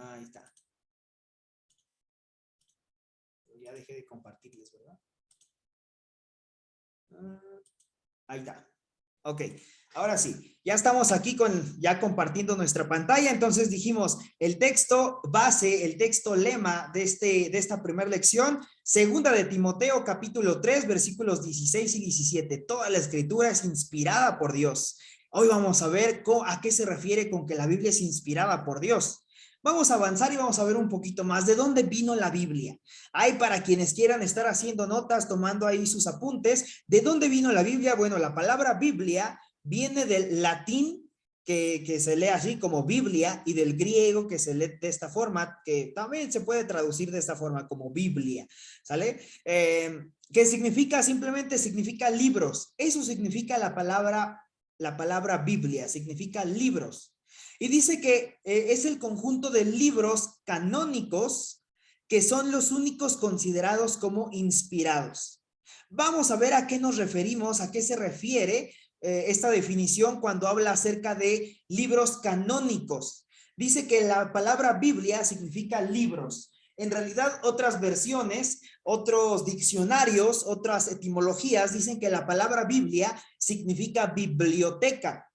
Ahí está. Ya dejé de compartirles, ¿verdad? Ahí está. Ok, ahora sí, ya estamos aquí ya compartiendo nuestra pantalla. Entonces dijimos el texto base, el texto lema de esta primera lección, segunda de Timoteo capítulo 3 versículos 16 y 17. Toda la escritura es inspirada por Dios. Hoy vamos a ver a qué se refiere con que la Biblia es inspirada por Dios. Vamos a avanzar y vamos a ver un poquito más de dónde vino la Biblia. Hay para quienes quieran estar haciendo notas, tomando ahí sus apuntes. ¿De dónde vino la Biblia? Bueno, la palabra Biblia viene del latín, que se lee así como Biblia, y del griego, que se lee de esta forma, que también se puede traducir de esta forma como Biblia, ¿sale? ¿Qué significa? Simplemente significa libros. Eso significa la palabra Biblia, significa libros. Y dice que es el conjunto de libros canónicos que son los únicos considerados como inspirados. Vamos a ver a qué nos referimos, a qué se refiere esta definición cuando habla acerca de libros canónicos. Dice que la palabra Biblia significa libros. En realidad, otras versiones, otros diccionarios, otras etimologías dicen que la palabra Biblia significa biblioteca.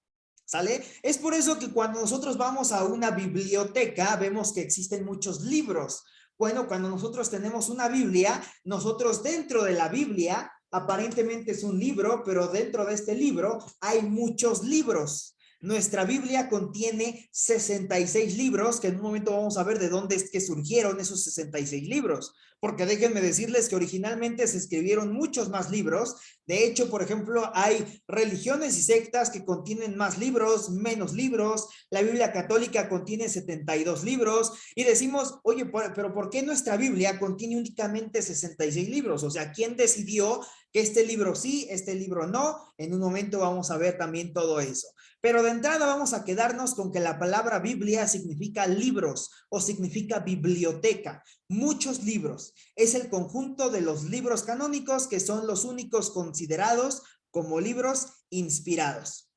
¿Sale? Es por eso que cuando nosotros vamos a una biblioteca, vemos que existen muchos libros. Bueno, cuando nosotros tenemos una Biblia, nosotros dentro de la Biblia, aparentemente es un libro, pero dentro de este libro hay muchos libros. Nuestra Biblia contiene 66 libros, que en un momento vamos a ver de dónde es que surgieron esos 66 libros, porque déjenme decirles que originalmente se escribieron muchos más libros. De hecho, por ejemplo, hay religiones y sectas que contienen más libros, menos libros. La Biblia católica contiene 72 libros y decimos, oye, pero ¿por qué nuestra Biblia contiene únicamente 66 libros? O sea, ¿quién decidió que este libro sí, este libro no? En un momento vamos a ver también todo eso. Pero de entrada vamos a quedarnos con que la palabra Biblia significa libros o significa biblioteca. Muchos libros. Es el conjunto de los libros canónicos que son los únicos considerados como libros inspirados.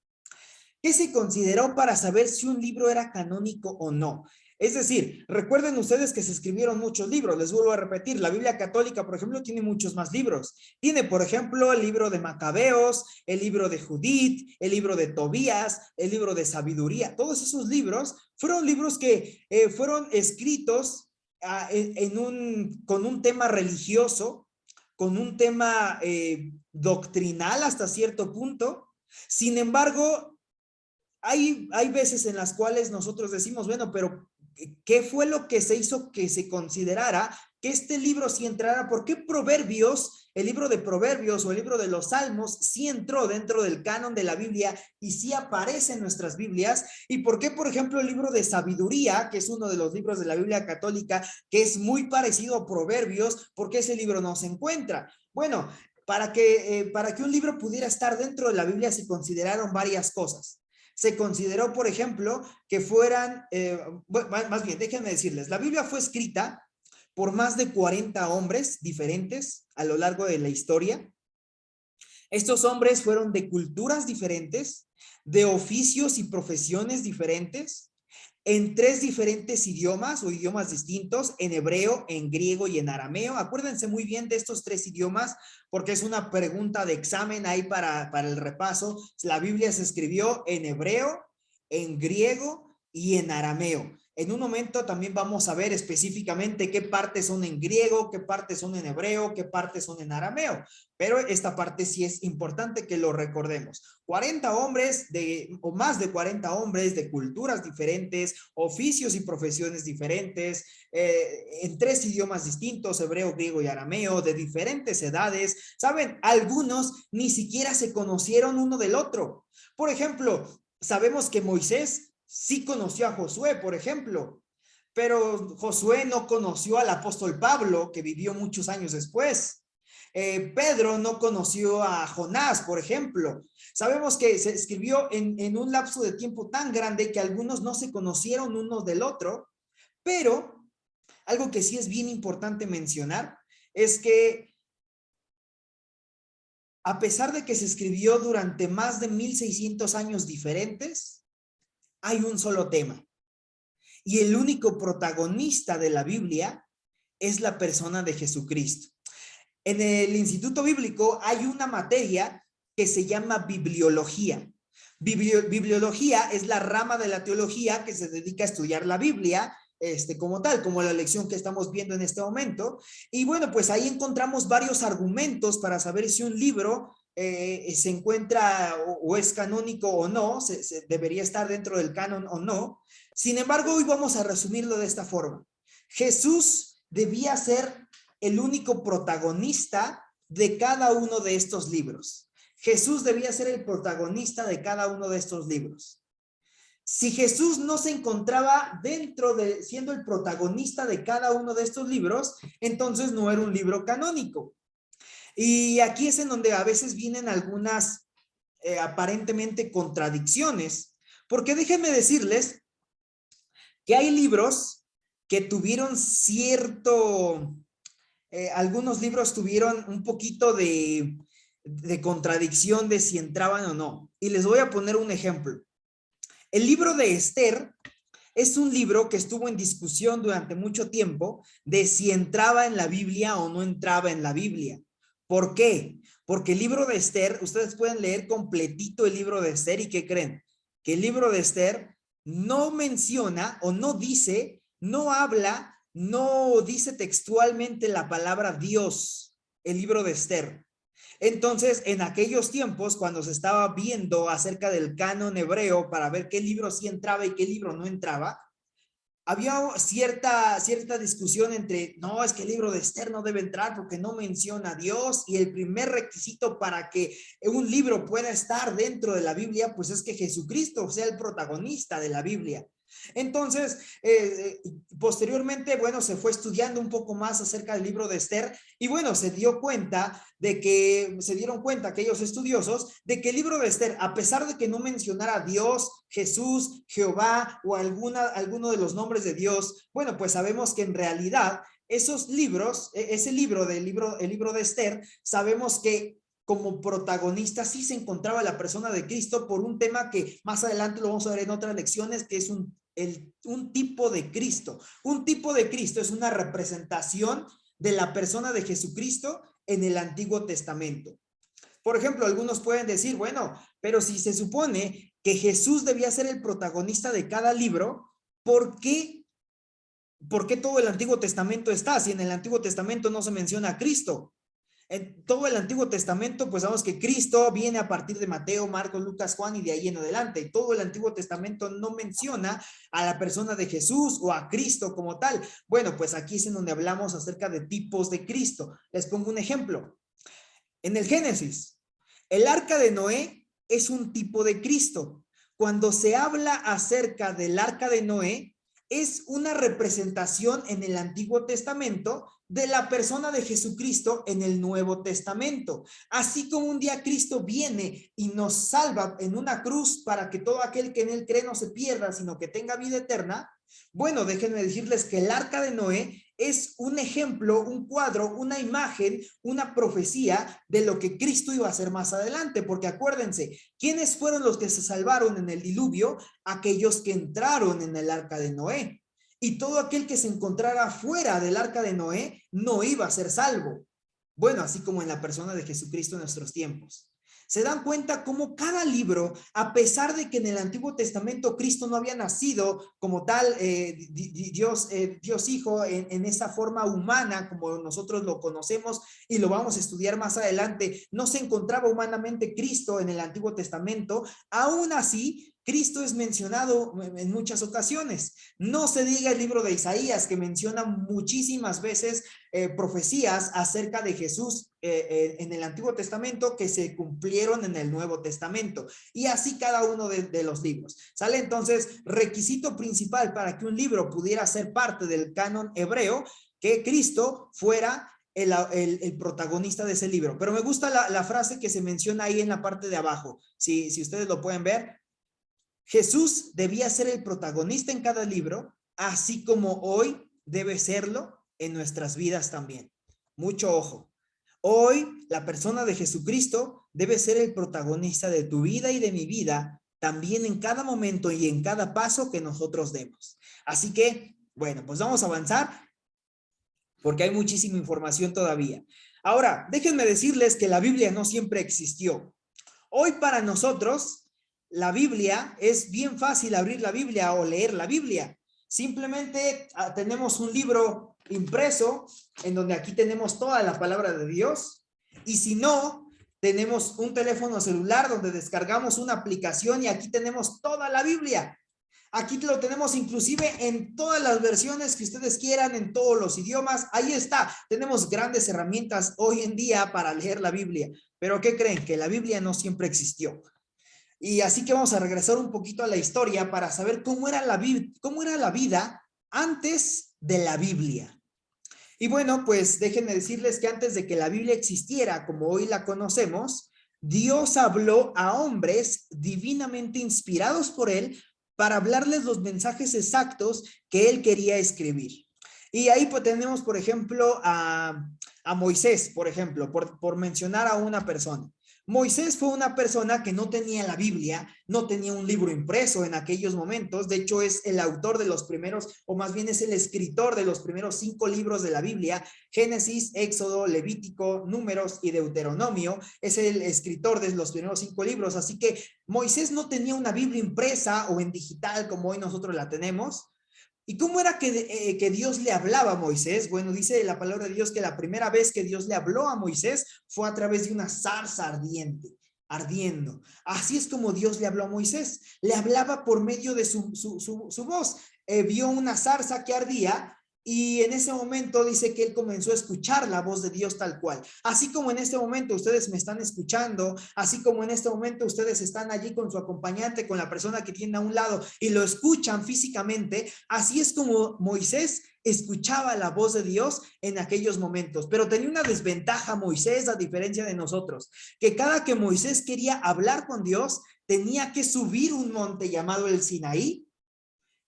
¿Qué se consideró para saber si un libro era canónico o no? Es decir, recuerden ustedes que se escribieron muchos libros. Les vuelvo a repetir, la Biblia católica, por ejemplo, tiene muchos más libros. Tiene, por ejemplo, el libro de Macabeos, el libro de Judith, el libro de Tobías, el libro de Sabiduría. Todos esos libros fueron libros que fueron escritos con un tema religioso, con un tema doctrinal hasta cierto punto. Sin embargo, hay veces en las cuales nosotros decimos, bueno, pero ¿qué fue lo que se hizo que se considerara que este libro sí entrara? ¿Por qué Proverbios, el libro de Proverbios o el libro de los Salmos sí entró dentro del canon de la Biblia y sí aparece en nuestras Biblias? ¿Y por qué, por ejemplo, el libro de Sabiduría, que es uno de los libros de la Biblia católica, que es muy parecido a Proverbios, por qué ese libro no se encuentra? Bueno, para que un libro pudiera estar dentro de la Biblia se consideraron varias cosas. Se consideró, por ejemplo, que fueran, más bien, déjenme decirles, la Biblia fue escrita por más de 40 hombres diferentes a lo largo de la historia. Estos hombres fueron de culturas diferentes, de oficios y profesiones diferentes, en 3 diferentes idiomas o idiomas distintos, en hebreo, en griego y en arameo. Acuérdense muy bien de estos 3 idiomas porque es una pregunta de examen ahí para el repaso. La Biblia se escribió en hebreo, en griego y en arameo. En un momento también vamos a ver específicamente qué partes son en griego, qué partes son en hebreo, qué partes son en arameo. Pero esta parte sí es importante que lo recordemos. 40 hombres o más de 40 hombres de culturas diferentes, oficios y profesiones diferentes, en 3 idiomas distintos, hebreo, griego y arameo, de diferentes edades. ¿Saben? Algunos ni siquiera se conocieron uno del otro. Por ejemplo, sabemos que Moisés sí conoció a Josué, por ejemplo, pero Josué no conoció al apóstol Pablo, que vivió muchos años después. Pedro no conoció a Jonás, por ejemplo. Sabemos que se escribió en un lapso de tiempo tan grande que algunos no se conocieron uno del otro, pero algo que sí es bien importante mencionar es que a pesar de que se escribió durante más de 1600 años diferentes, hay un solo tema. y el único protagonista de la Biblia es la persona de Jesucristo. En el Instituto Bíblico hay una materia que se llama bibliología. Bibliología es la rama de la teología que se dedica a estudiar la Biblia, como tal, como la lección que estamos viendo en este momento. Y bueno, pues ahí encontramos varios argumentos para saber si un libro se encuentra o es canónico o no, debería estar dentro del canon o no. Sin embargo, hoy vamos a resumirlo de esta forma. Jesús debía ser el único protagonista de cada uno de estos libros. Jesús debía ser el protagonista de cada uno de estos libros. Si Jesús no se encontraba dentro de siendo el protagonista de cada uno de estos libros, entonces no era un libro canónico. Y aquí es en donde a veces vienen algunas aparentemente contradicciones, porque déjenme decirles que hay libros que tuvieron algunos libros tuvieron un poquito de contradicción de si entraban o no. Y les voy a poner un ejemplo. El libro de Esther es un libro que estuvo en discusión durante mucho tiempo de si entraba en la Biblia o no entraba en la Biblia. ¿Por qué? Porque el libro de Esther, ustedes pueden leer completito el libro de Esther y ¿qué creen? Que el libro de Esther no menciona o no dice, no habla, no dice textualmente la palabra Dios, el libro de Esther. Entonces, en aquellos tiempos, cuando se estaba viendo acerca del canon hebreo para ver qué libro sí entraba y qué libro no entraba, había cierta discusión entre, no, es que el libro de Esther no debe entrar porque no menciona a Dios, y el primer requisito para que un libro pueda estar dentro de la Biblia, pues es que Jesucristo sea el protagonista de la Biblia. Entonces, posteriormente, bueno, se fue estudiando un poco más acerca del libro de Esther y bueno, se dieron cuenta aquellos estudiosos de que el libro de Esther, a pesar de que no mencionara a Dios, Jesús, Jehová o alguno de los nombres de Dios, bueno, pues sabemos que en realidad esos libros, el libro de Esther, sabemos que como protagonista sí se encontraba la persona de Cristo por un tema que más adelante lo vamos a ver en otras lecciones, que es un tipo de Cristo. Un tipo de Cristo es una representación de la persona de Jesucristo en el Antiguo Testamento. Por ejemplo, algunos pueden decir, bueno, pero si se supone que Jesús debía ser el protagonista de cada libro, ¿por qué todo el Antiguo Testamento está? Si en el Antiguo Testamento no se menciona a Cristo. En todo el Antiguo Testamento, pues sabemos que Cristo viene a partir de Mateo, Marcos, Lucas, Juan y de ahí en adelante. Y todo el Antiguo Testamento no menciona a la persona de Jesús o a Cristo como tal. Bueno, pues aquí es en donde hablamos acerca de tipos de Cristo. Les pongo un ejemplo. En el Génesis, el arca de Noé es un tipo de Cristo. Cuando se habla acerca del arca de Noé, es una representación en el Antiguo Testamento de la persona de Jesucristo en el Nuevo Testamento. Así como un día Cristo viene y nos salva en una cruz para que todo aquel que en él cree no se pierda, sino que tenga vida eterna. Bueno, déjenme decirles que el arca de Noé es un ejemplo, un cuadro, una imagen, una profecía de lo que Cristo iba a hacer más adelante, porque acuérdense, ¿quiénes fueron los que se salvaron en el diluvio? Aquellos que entraron en el arca de Noé. Y todo aquel que se encontrara fuera del arca de Noé no iba a ser salvo. Bueno, así como en la persona de Jesucristo en nuestros tiempos. Se dan cuenta cómo cada libro, a pesar de que en el Antiguo Testamento Cristo no había nacido como tal, Dios Hijo en esa forma humana como nosotros lo conocemos y lo vamos a estudiar más adelante, no se encontraba humanamente Cristo en el Antiguo Testamento, aún así Cristo es mencionado en muchas ocasiones. No se diga el libro de Isaías, que menciona muchísimas veces profecías acerca de Jesús en el Antiguo Testamento que se cumplieron en el Nuevo Testamento. Y así cada uno de los libros. ¿Sale? Entonces, requisito principal para que un libro pudiera ser parte del canon hebreo, que Cristo fuera el protagonista de ese libro. Pero me gusta la frase que se menciona ahí en la parte de abajo. Si ustedes lo pueden ver. Jesús debía ser el protagonista en cada libro, así como hoy debe serlo en nuestras vidas también. Mucho ojo. Hoy la persona de Jesucristo debe ser el protagonista de tu vida y de mi vida también en cada momento y en cada paso que nosotros demos. Así que, bueno, pues vamos a avanzar porque hay muchísima información todavía. Ahora, déjenme decirles que la Biblia no siempre existió. Hoy para nosotros, la Biblia es bien fácil abrir la Biblia o leer la Biblia. Simplemente tenemos un libro impreso en donde aquí tenemos toda la palabra de Dios. Y si no, tenemos un teléfono celular donde descargamos una aplicación y aquí tenemos toda la Biblia. Aquí lo tenemos inclusive en todas las versiones que ustedes quieran, en todos los idiomas. Ahí está. Tenemos grandes herramientas hoy en día para leer la Biblia. Pero ¿qué creen? Que la Biblia no siempre existió. Y así que vamos a regresar un poquito a la historia para saber cómo era la vida antes de la Biblia. Y bueno, pues déjenme decirles que antes de que la Biblia existiera como hoy la conocemos, Dios habló a hombres divinamente inspirados por él para hablarles los mensajes exactos que él quería escribir. Y ahí pues tenemos, por ejemplo, a Moisés, por ejemplo, por mencionar a una persona. Moisés fue una persona que no tenía la Biblia, no tenía un libro impreso en aquellos momentos. De hecho, es el autor de los primeros, o más bien es el escritor de los primeros 5 libros de la Biblia: Génesis, Éxodo, Levítico, Números y Deuteronomio. Es el escritor de los primeros 5 libros. Así que Moisés no tenía una Biblia impresa o en digital como hoy nosotros la tenemos. ¿Y cómo era que Dios le hablaba a Moisés? Bueno, dice la palabra de Dios que la primera vez que Dios le habló a Moisés fue a través de una zarza ardiendo. Así es como Dios le habló a Moisés. Le hablaba por medio de su voz. Vio una zarza que ardía y en ese momento dice que él comenzó a escuchar la voz de Dios tal cual. Así como en este momento ustedes me están escuchando, así como en este momento ustedes están allí con su acompañante, con la persona que tiene a un lado y lo escuchan físicamente, así es como Moisés escuchaba la voz de Dios en aquellos momentos. Pero tenía una desventaja Moisés, a diferencia de nosotros, que cada que Moisés quería hablar con Dios, tenía que subir un monte llamado el Sinaí.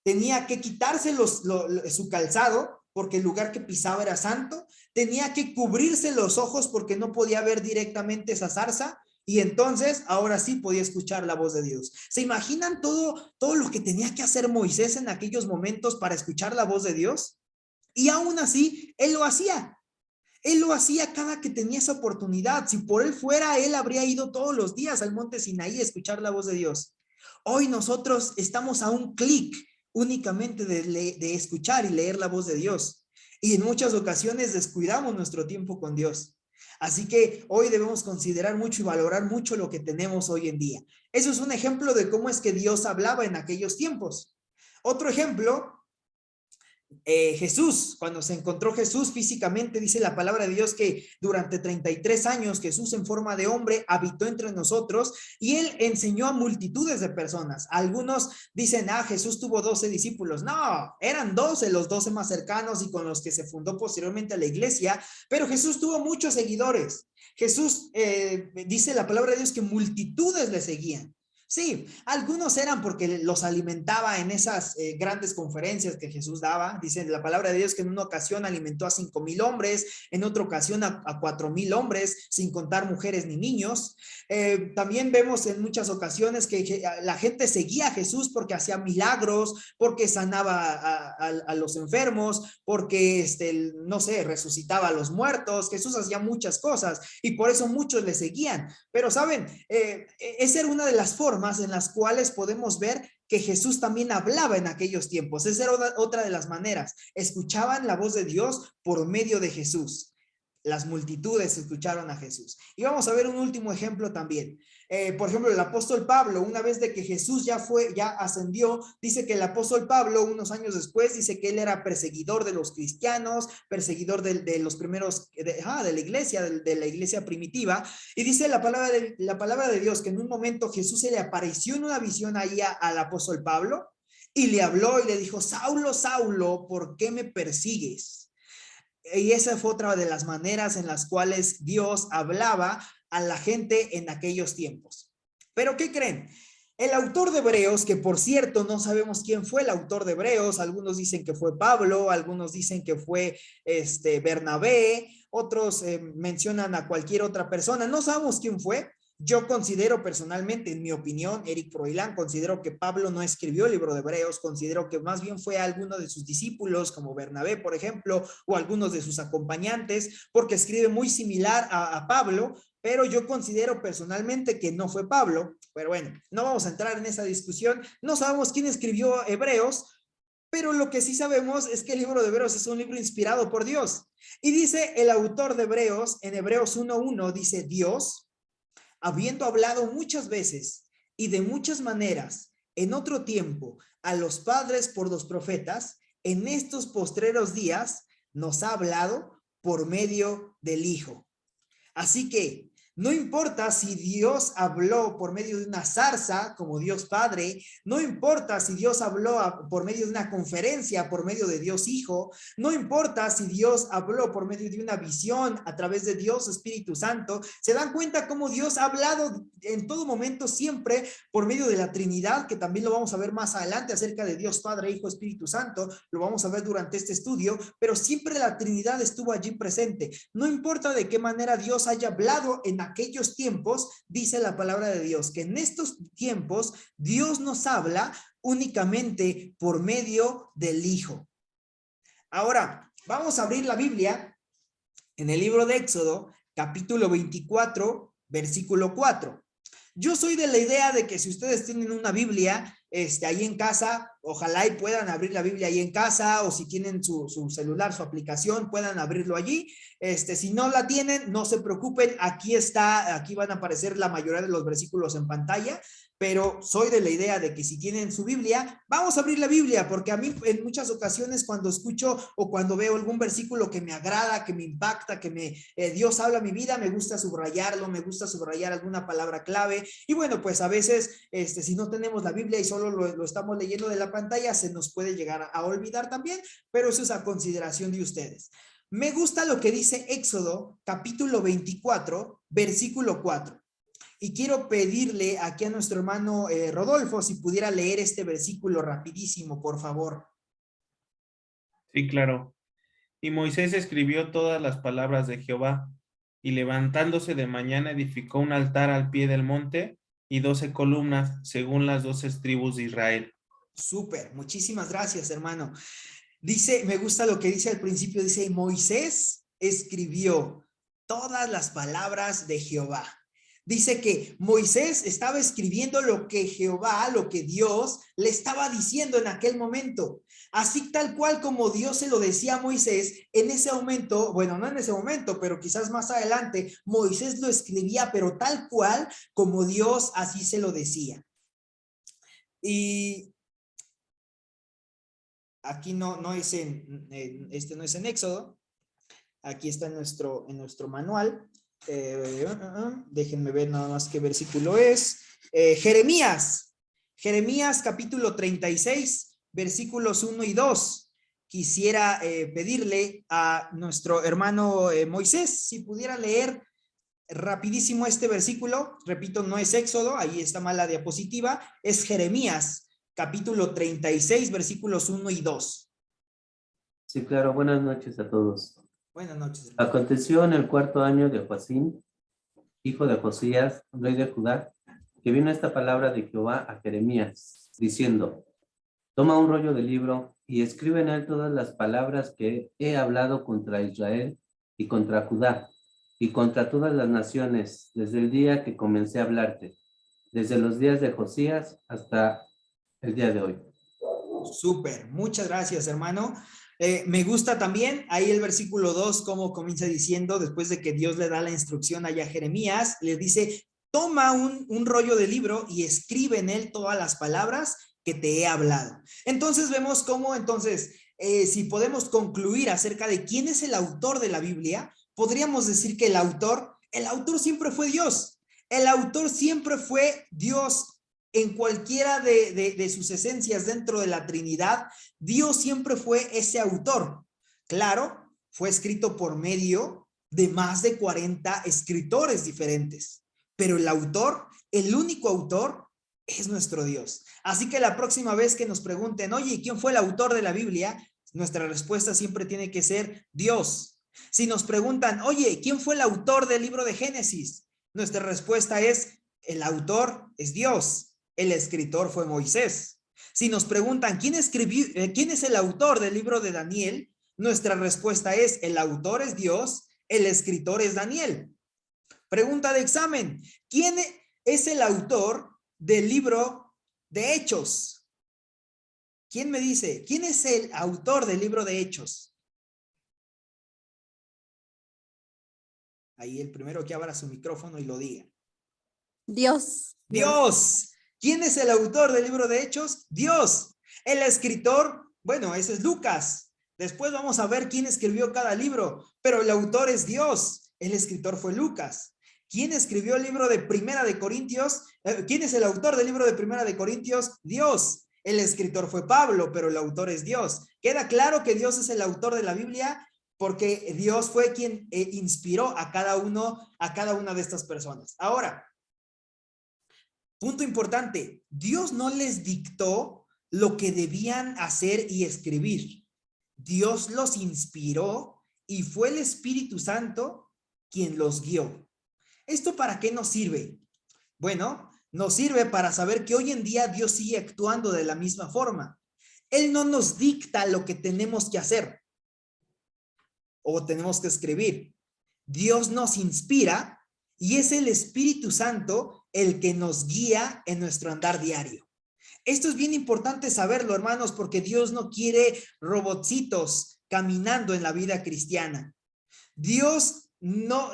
Tenía que quitarse su calzado porque el lugar que pisaba era santo. Tenía que cubrirse los ojos porque no podía ver directamente esa zarza. Y entonces, ahora sí podía escuchar la voz de Dios. ¿Se imaginan todo lo que tenía que hacer Moisés en aquellos momentos para escuchar la voz de Dios? Y aún así, él lo hacía. Él lo hacía cada que tenía esa oportunidad. Si por él fuera, él habría ido todos los días al monte Sinaí a escuchar la voz de Dios. Hoy nosotros estamos a un clic únicamente de escuchar y leer la voz de Dios. Y en muchas ocasiones descuidamos nuestro tiempo con Dios. Así que hoy debemos considerar mucho y valorar mucho lo que tenemos hoy en día. Eso es un ejemplo de cómo es que Dios hablaba en aquellos tiempos. Otro ejemplo, Jesús, cuando se encontró Jesús físicamente, dice la palabra de Dios que durante 33 años Jesús en forma de hombre habitó entre nosotros y él enseñó a multitudes de personas. Algunos dicen, Jesús tuvo 12 discípulos. No, eran 12, los 12 más cercanos y con los que se fundó posteriormente la iglesia, pero Jesús tuvo muchos seguidores. Jesús, dice la palabra de Dios que multitudes le seguían. Sí, algunos eran porque los alimentaba en esas grandes conferencias que Jesús daba. Dice la palabra de Dios que en una ocasión alimentó a 5,000 hombres, en otra ocasión a 4,000 hombres, sin contar mujeres ni niños. También vemos en muchas ocasiones que la gente seguía a Jesús porque hacía milagros, porque sanaba a los enfermos, porque, no sé, resucitaba a los muertos. Jesús hacía muchas cosas y por eso muchos le seguían. Pero, ¿saben? Esa era una de las formas en las cuales podemos ver que Jesús también hablaba en aquellos tiempos. Esa era otra de las maneras. Escuchaban la voz de Dios por medio de Jesús. Las multitudes escucharon a Jesús. Y vamos a ver un último ejemplo también. Por ejemplo, el apóstol Pablo, una vez de que Jesús ya ascendió, dice que el apóstol Pablo, unos años después, dice que él era perseguidor de los cristianos, perseguidor de los primeros, de la iglesia primitiva. Y dice la palabra de Dios que en un momento Jesús se le apareció en una visión ahí al apóstol Pablo y le habló y le dijo, Saulo, Saulo, ¿por qué me persigues? Y esa fue otra de las maneras en las cuales Dios hablaba a la gente en aquellos tiempos. Pero ¿qué creen? El autor de Hebreos, que por cierto no sabemos quién fue el autor de Hebreos, algunos dicen que fue Pablo, algunos dicen que fue Bernabé, otros mencionan a cualquier otra persona, no sabemos quién fue, Yo considero personalmente, en mi opinión, Eric Froilán, considero que Pablo no escribió el libro de Hebreos, considero que más bien fue alguno de sus discípulos, como Bernabé, por ejemplo, o algunos de sus acompañantes, porque escribe muy similar a Pablo, pero yo considero personalmente que no fue Pablo. Pero bueno, no vamos a entrar en esa discusión. No sabemos quién escribió Hebreos, pero lo que sí sabemos es que el libro de Hebreos es un libro inspirado por Dios. Y dice el autor de Hebreos, en Hebreos 1:1, dice: Dios, habiendo hablado muchas veces y de muchas maneras en otro tiempo a los padres por los profetas, en estos postreros días nos ha hablado por medio del Hijo. Así que no importa si Dios habló por medio de una zarza, como Dios Padre, no importa si Dios habló por medio de una conferencia, por medio de Dios Hijo, no importa si Dios habló por medio de una visión a través de Dios Espíritu Santo. ¿Se dan cuenta cómo Dios ha hablado en todo momento, siempre por medio de la Trinidad, que también lo vamos a ver más adelante acerca de Dios Padre, Hijo, Espíritu Santo? Lo vamos a ver durante este estudio, pero siempre la Trinidad estuvo allí presente. No importa de qué manera Dios haya hablado en aquellos tiempos, dice la palabra de Dios, que en estos tiempos Dios nos habla únicamente por medio del Hijo. Ahora, vamos a abrir la Biblia en el libro de Éxodo, capítulo 24, versículo 4. Yo soy de la idea de que si ustedes tienen una Biblia ahí en casa, ojalá y puedan abrir la Biblia ahí en casa, o si tienen su celular, su aplicación, puedan abrirlo allí. Si no la tienen, no se preocupen, aquí está, aquí van a aparecer la mayoría de los versículos en pantalla, pero soy de la idea de que si tienen su Biblia, vamos a abrir la Biblia, porque a mí en muchas ocasiones cuando escucho o cuando veo algún versículo que me agrada, que me impacta, que Dios habla a mi vida, me gusta subrayarlo, me gusta subrayar alguna palabra clave. Y bueno, pues a veces si no tenemos la Biblia y solo lo estamos leyendo de la pantalla, se nos puede llegar a olvidar también, pero eso es a consideración de ustedes. Me gusta lo que dice Éxodo capítulo 24, versículo 4. Y quiero pedirle aquí a nuestro hermano Rodolfo si pudiera leer este versículo rapidísimo, por favor. Sí, claro. Y Moisés escribió todas las palabras de Jehová, y levantándose de mañana edificó un altar al pie del monte y 12 columnas, según las 12 tribus de Israel. Súper, muchísimas gracias, hermano. Dice, me gusta lo que dice al principio, dice: Moisés escribió todas las palabras de Jehová. Dice que Moisés estaba escribiendo lo que Jehová, lo que Dios le estaba diciendo en aquel momento. Así tal cual como Dios se lo decía a Moisés, en ese momento, bueno, no en ese momento, pero quizás más adelante, Moisés lo escribía, pero tal cual como Dios así se lo decía. Y aquí no es no es en Éxodo, aquí está en nuestro manual. Déjenme ver nada más qué versículo es. Jeremías capítulo 36, versículos 1 y 2. Quisiera pedirle a nuestro hermano Moisés si pudiera leer rapidísimo este versículo. Repito, no es Éxodo, ahí está mal la diapositiva, es Jeremías capítulo 36, versículos 1 y 2. Sí, claro. Buenas noches a todos. Buenas noches, hermano. Aconteció en el 4º año de Joacim, hijo de Josías, rey de Judá, que vino esta palabra de Jehová a Jeremías, diciendo: toma un rollo de libro y escribe en él todas las palabras que he hablado contra Israel y contra Judá y contra todas las naciones, desde el día que comencé a hablarte, desde los días de Josías hasta el día de hoy. Súper, muchas gracias, hermano. Me gusta también ahí el versículo 2, como comienza diciendo, después de que Dios le da la instrucción allá a Jeremías, le dice: toma un rollo de libro y escribe en él todas las palabras que te he hablado. Entonces vemos cómo, si podemos concluir acerca de quién es el autor de la Biblia, podríamos decir que el autor siempre fue Dios. El autor siempre fue Dios. En cualquiera de sus esencias dentro de la Trinidad, Dios siempre fue ese autor. Claro, fue escrito por medio de más de 40 escritores diferentes, pero el autor, el único autor, es nuestro Dios. Así que la próxima vez que nos pregunten: oye, ¿quién fue el autor de la Biblia?, nuestra respuesta siempre tiene que ser Dios. Si nos preguntan: oye, ¿quién fue el autor del libro de Génesis?, Nuestra respuesta es, el autor es Dios, el escritor fue Moisés. Si nos preguntan, ¿quién es el autor del libro de Daniel? Nuestra respuesta es, el autor es Dios, el escritor es Daniel. Pregunta de examen, ¿quién es el autor del libro de Hechos? ¿Quién me dice? ¿Quién es el autor del libro de Hechos? Ahí el primero que abra su micrófono y lo diga. Dios. Dios. ¿Quién es el autor del libro de Hechos? Dios. El escritor, bueno, ese es Lucas. Después vamos a ver quién escribió cada libro, pero el autor es Dios. El escritor fue Lucas. ¿Quién escribió el libro de Primera de Corintios? ¿Quién es el autor del libro de Primera de Corintios? Dios. El escritor fue Pablo, pero el autor es Dios. ¿Queda claro que Dios es el autor de la Biblia? Porque Dios fue quien inspiró a cada una de estas personas. Ahora, punto importante, Dios no les dictó lo que debían hacer y escribir. Dios los inspiró y fue el Espíritu Santo quien los guió. ¿Esto para qué nos sirve? Bueno, nos sirve para saber que hoy en día Dios sigue actuando de la misma forma. Él no nos dicta lo que tenemos que hacer o tenemos que escribir. Dios nos inspira y es el Espíritu Santo el que nos guía en nuestro andar diario. Esto es bien importante saberlo, hermanos, porque Dios no quiere robotcitos caminando en la vida cristiana. Dios no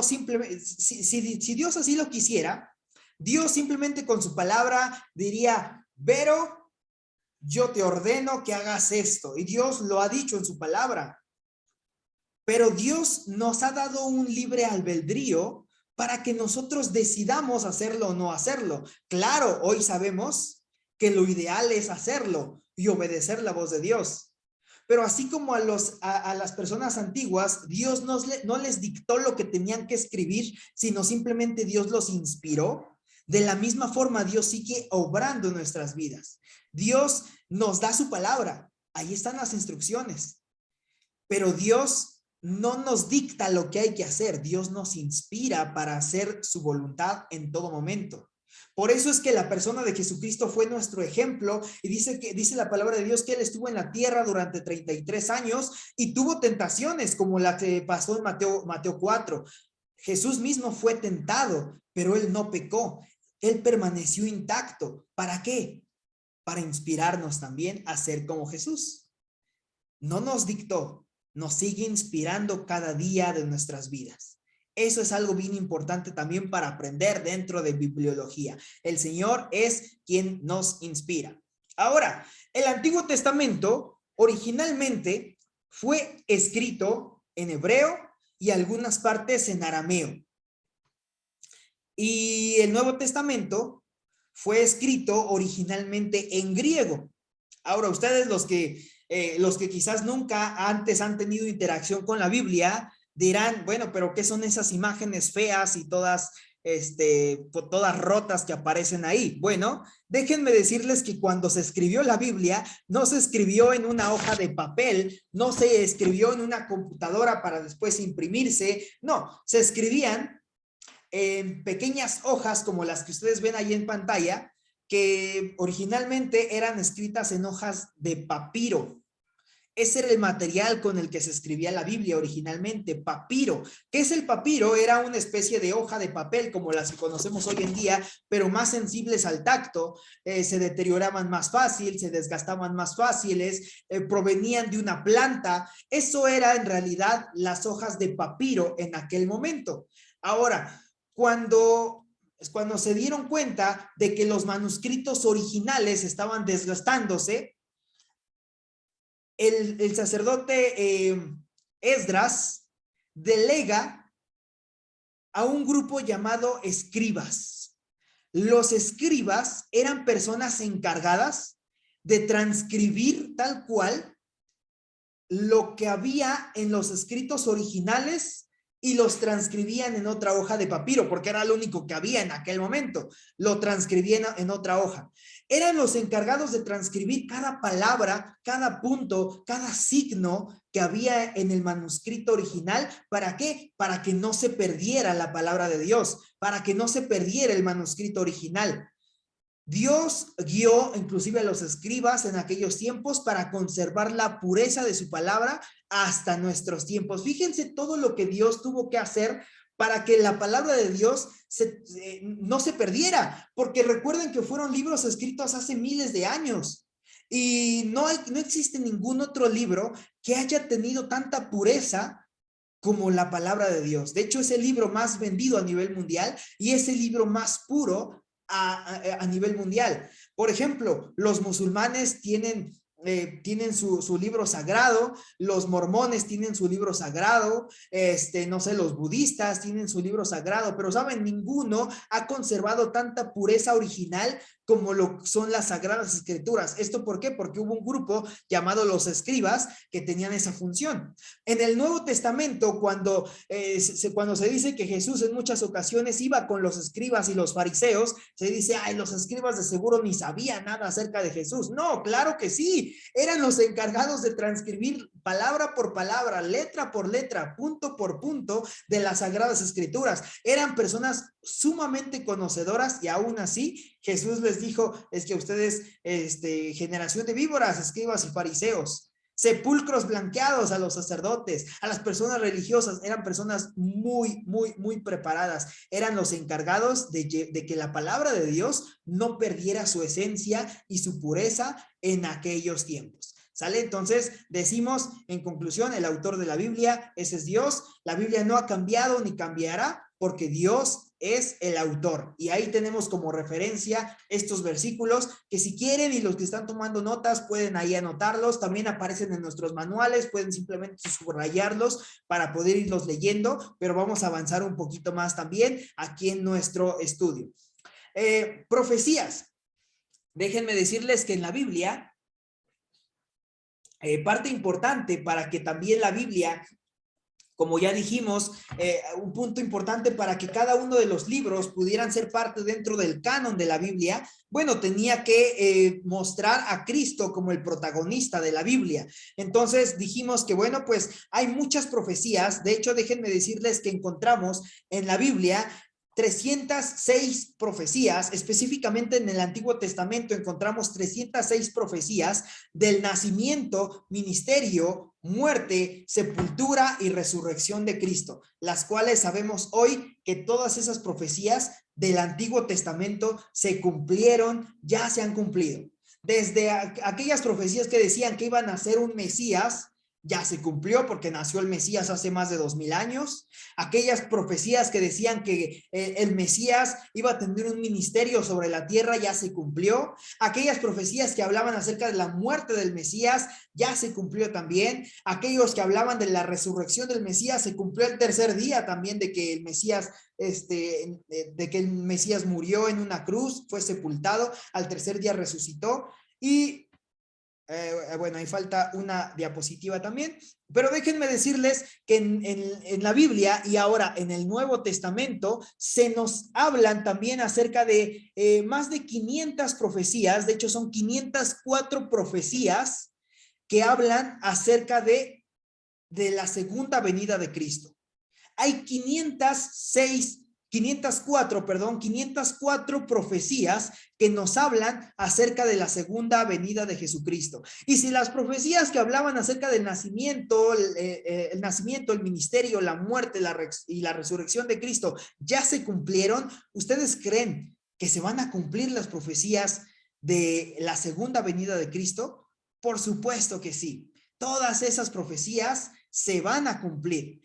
simplemente, si Dios así lo quisiera, Dios simplemente con su palabra diría, Vero, yo te ordeno que hagas esto. Y Dios lo ha dicho en su palabra. Pero Dios nos ha dado un libre albedrío para que nosotros decidamos hacerlo o no hacerlo. Claro, hoy sabemos que lo ideal es hacerlo y obedecer la voz de Dios. Pero así como a las personas antiguas, Dios no les dictó lo que tenían que escribir, sino simplemente Dios los inspiró. De la misma forma, Dios sigue obrando en nuestras vidas. Dios nos da su palabra. Ahí están las instrucciones. Pero Dios no nos dicta lo que hay que hacer. Dios nos inspira para hacer su voluntad en todo momento. Por eso es que la persona de Jesucristo fue nuestro ejemplo y dice la palabra de Dios que él estuvo en la tierra durante 33 años y tuvo tentaciones como la que pasó en Mateo 4. Jesús mismo fue tentado, pero él no pecó. Él permaneció intacto. ¿Para qué? Para inspirarnos también a ser como Jesús. No nos dictó, nos sigue inspirando cada día de nuestras vidas. Eso es algo bien importante también para aprender dentro de bibliología. El Señor es quien nos inspira. Ahora, el Antiguo Testamento originalmente fue escrito en hebreo y algunas partes en arameo. Y el Nuevo Testamento fue escrito originalmente en griego. Ahora, ustedes los que quizás nunca antes han tenido interacción con la Biblia, dirán, bueno, pero ¿qué son esas imágenes feas y todas rotas que aparecen ahí? Bueno, déjenme decirles que cuando se escribió la Biblia, no se escribió en una hoja de papel, no se escribió en una computadora para después imprimirse, no, se escribían en pequeñas hojas como las que ustedes ven ahí en pantalla, que originalmente eran escritas en hojas de papiro. Ese era el material con el que se escribía la Biblia originalmente, papiro. ¿Qué es el papiro? Era una especie de hoja de papel como las que conocemos hoy en día, pero más sensibles al tacto, se deterioraban más fácil, se desgastaban más fáciles, provenían de una planta. Eso era en realidad las hojas de papiro en aquel momento. Ahora, cuando se dieron cuenta de que los manuscritos originales estaban desgastándose, el sacerdote Esdras delega a un grupo llamado escribas. Los escribas eran personas encargadas de transcribir tal cual lo que había en los escritos originales y los transcribían en otra hoja de papiro, porque era lo único que había en aquel momento. Lo transcribían en otra hoja. Eran los encargados de transcribir cada palabra, cada punto, cada signo que había en el manuscrito original. ¿Para qué? Para que no se perdiera la palabra de Dios, para que no se perdiera el manuscrito original. Dios guió inclusive a los escribas en aquellos tiempos para conservar la pureza de su palabra hasta nuestros tiempos. Fíjense todo lo que Dios tuvo que hacer para que la palabra de Dios no se perdiera, porque recuerden que fueron libros escritos hace miles de años y no existe ningún otro libro que haya tenido tanta pureza como la palabra de Dios. De hecho, es el libro más vendido a nivel mundial y es el libro más puro a nivel mundial. Por ejemplo, los musulmanes tienen su libro sagrado, los mormones tienen su libro sagrado, no sé, los budistas tienen su libro sagrado, pero saben, ninguno ha conservado tanta pureza original como lo son las Sagradas Escrituras. ¿Esto por qué? Porque hubo un grupo llamado los escribas que tenían esa función. En el Nuevo Testamento, cuando se dice que Jesús en muchas ocasiones iba con los escribas y los fariseos, se dice, ay, los escribas de seguro ni sabían nada acerca de Jesús. No, claro que sí, eran los encargados de transcribir palabra por palabra, letra por letra, punto por punto de las Sagradas Escrituras. Eran personas sumamente conocedoras y aún así Jesús les dijo, es que ustedes, generación de víboras, escribas y fariseos, sepulcros blanqueados a los sacerdotes, a las personas religiosas, eran personas muy, muy, muy preparadas, eran los encargados de que la palabra de Dios no perdiera su esencia y su pureza en aquellos tiempos. ¿Sale? Entonces decimos en conclusión, el autor de la Biblia, ese es Dios. La Biblia no ha cambiado ni cambiará porque Dios es el autor. Y ahí tenemos como referencia estos versículos que si quieren y los que están tomando notas pueden ahí anotarlos. También aparecen en nuestros manuales, pueden simplemente subrayarlos para poder irlos leyendo, pero vamos a avanzar un poquito más también aquí en nuestro estudio. Profecías. Déjenme decirles que en la Biblia parte importante para que también la Biblia, como ya dijimos, un punto importante para que cada uno de los libros pudieran ser parte dentro del canon de la Biblia, bueno, tenía que mostrar a Cristo como el protagonista de la Biblia. Entonces dijimos que, bueno, pues hay muchas profecías. De hecho, déjenme decirles que encontramos en la Biblia 306 profecías, específicamente en el Antiguo Testamento encontramos 306 profecías del nacimiento, ministerio, muerte, sepultura y resurrección de Cristo, las cuales sabemos hoy que todas esas profecías del Antiguo Testamento se cumplieron, ya se han cumplido. Desde aquellas profecías que decían que iban a ser un Mesías, ya se cumplió porque nació el Mesías hace más de 2000 años. Aquellas profecías que decían que el Mesías iba a tener un ministerio sobre la tierra, ya se cumplió. Aquellas profecías que hablaban acerca de la muerte del Mesías, ya se cumplió también. Aquellos que hablaban de la resurrección del Mesías, se cumplió el tercer día también de que el Mesías, de que el Mesías murió en una cruz, fue sepultado, al tercer día resucitó. Y bueno, ahí falta una diapositiva también, pero déjenme decirles que en la Biblia y ahora en el Nuevo Testamento se nos hablan también acerca de más de 500 profecías. De hecho son 504 profecías que hablan acerca de la segunda venida de Cristo. Hay 504 profecías que nos hablan acerca de la segunda venida de Jesucristo. Y si las profecías que hablaban acerca del nacimiento, el ministerio, la muerte y la resurrección de Cristo ya se cumplieron, ¿ustedes creen que se van a cumplir las profecías de la segunda venida de Cristo? Por supuesto que sí. Todas esas profecías se van a cumplir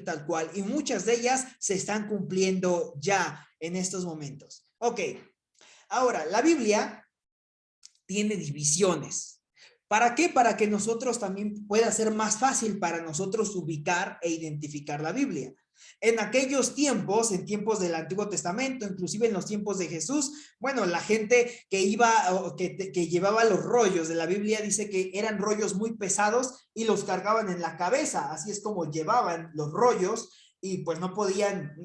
tal cual, y muchas de ellas se están cumpliendo ya en estos momentos. Ok, ahora, la Biblia tiene divisiones. ¿Para qué? Para que nosotros también pueda ser más fácil para nosotros ubicar e identificar la Biblia. En aquellos tiempos, en tiempos del Antiguo Testamento, inclusive en los tiempos de Jesús, bueno, la gente que que llevaba los rollos de la Biblia dice que eran rollos muy pesados y los cargaban en la cabeza, así es como llevaban los rollos y pues no podían,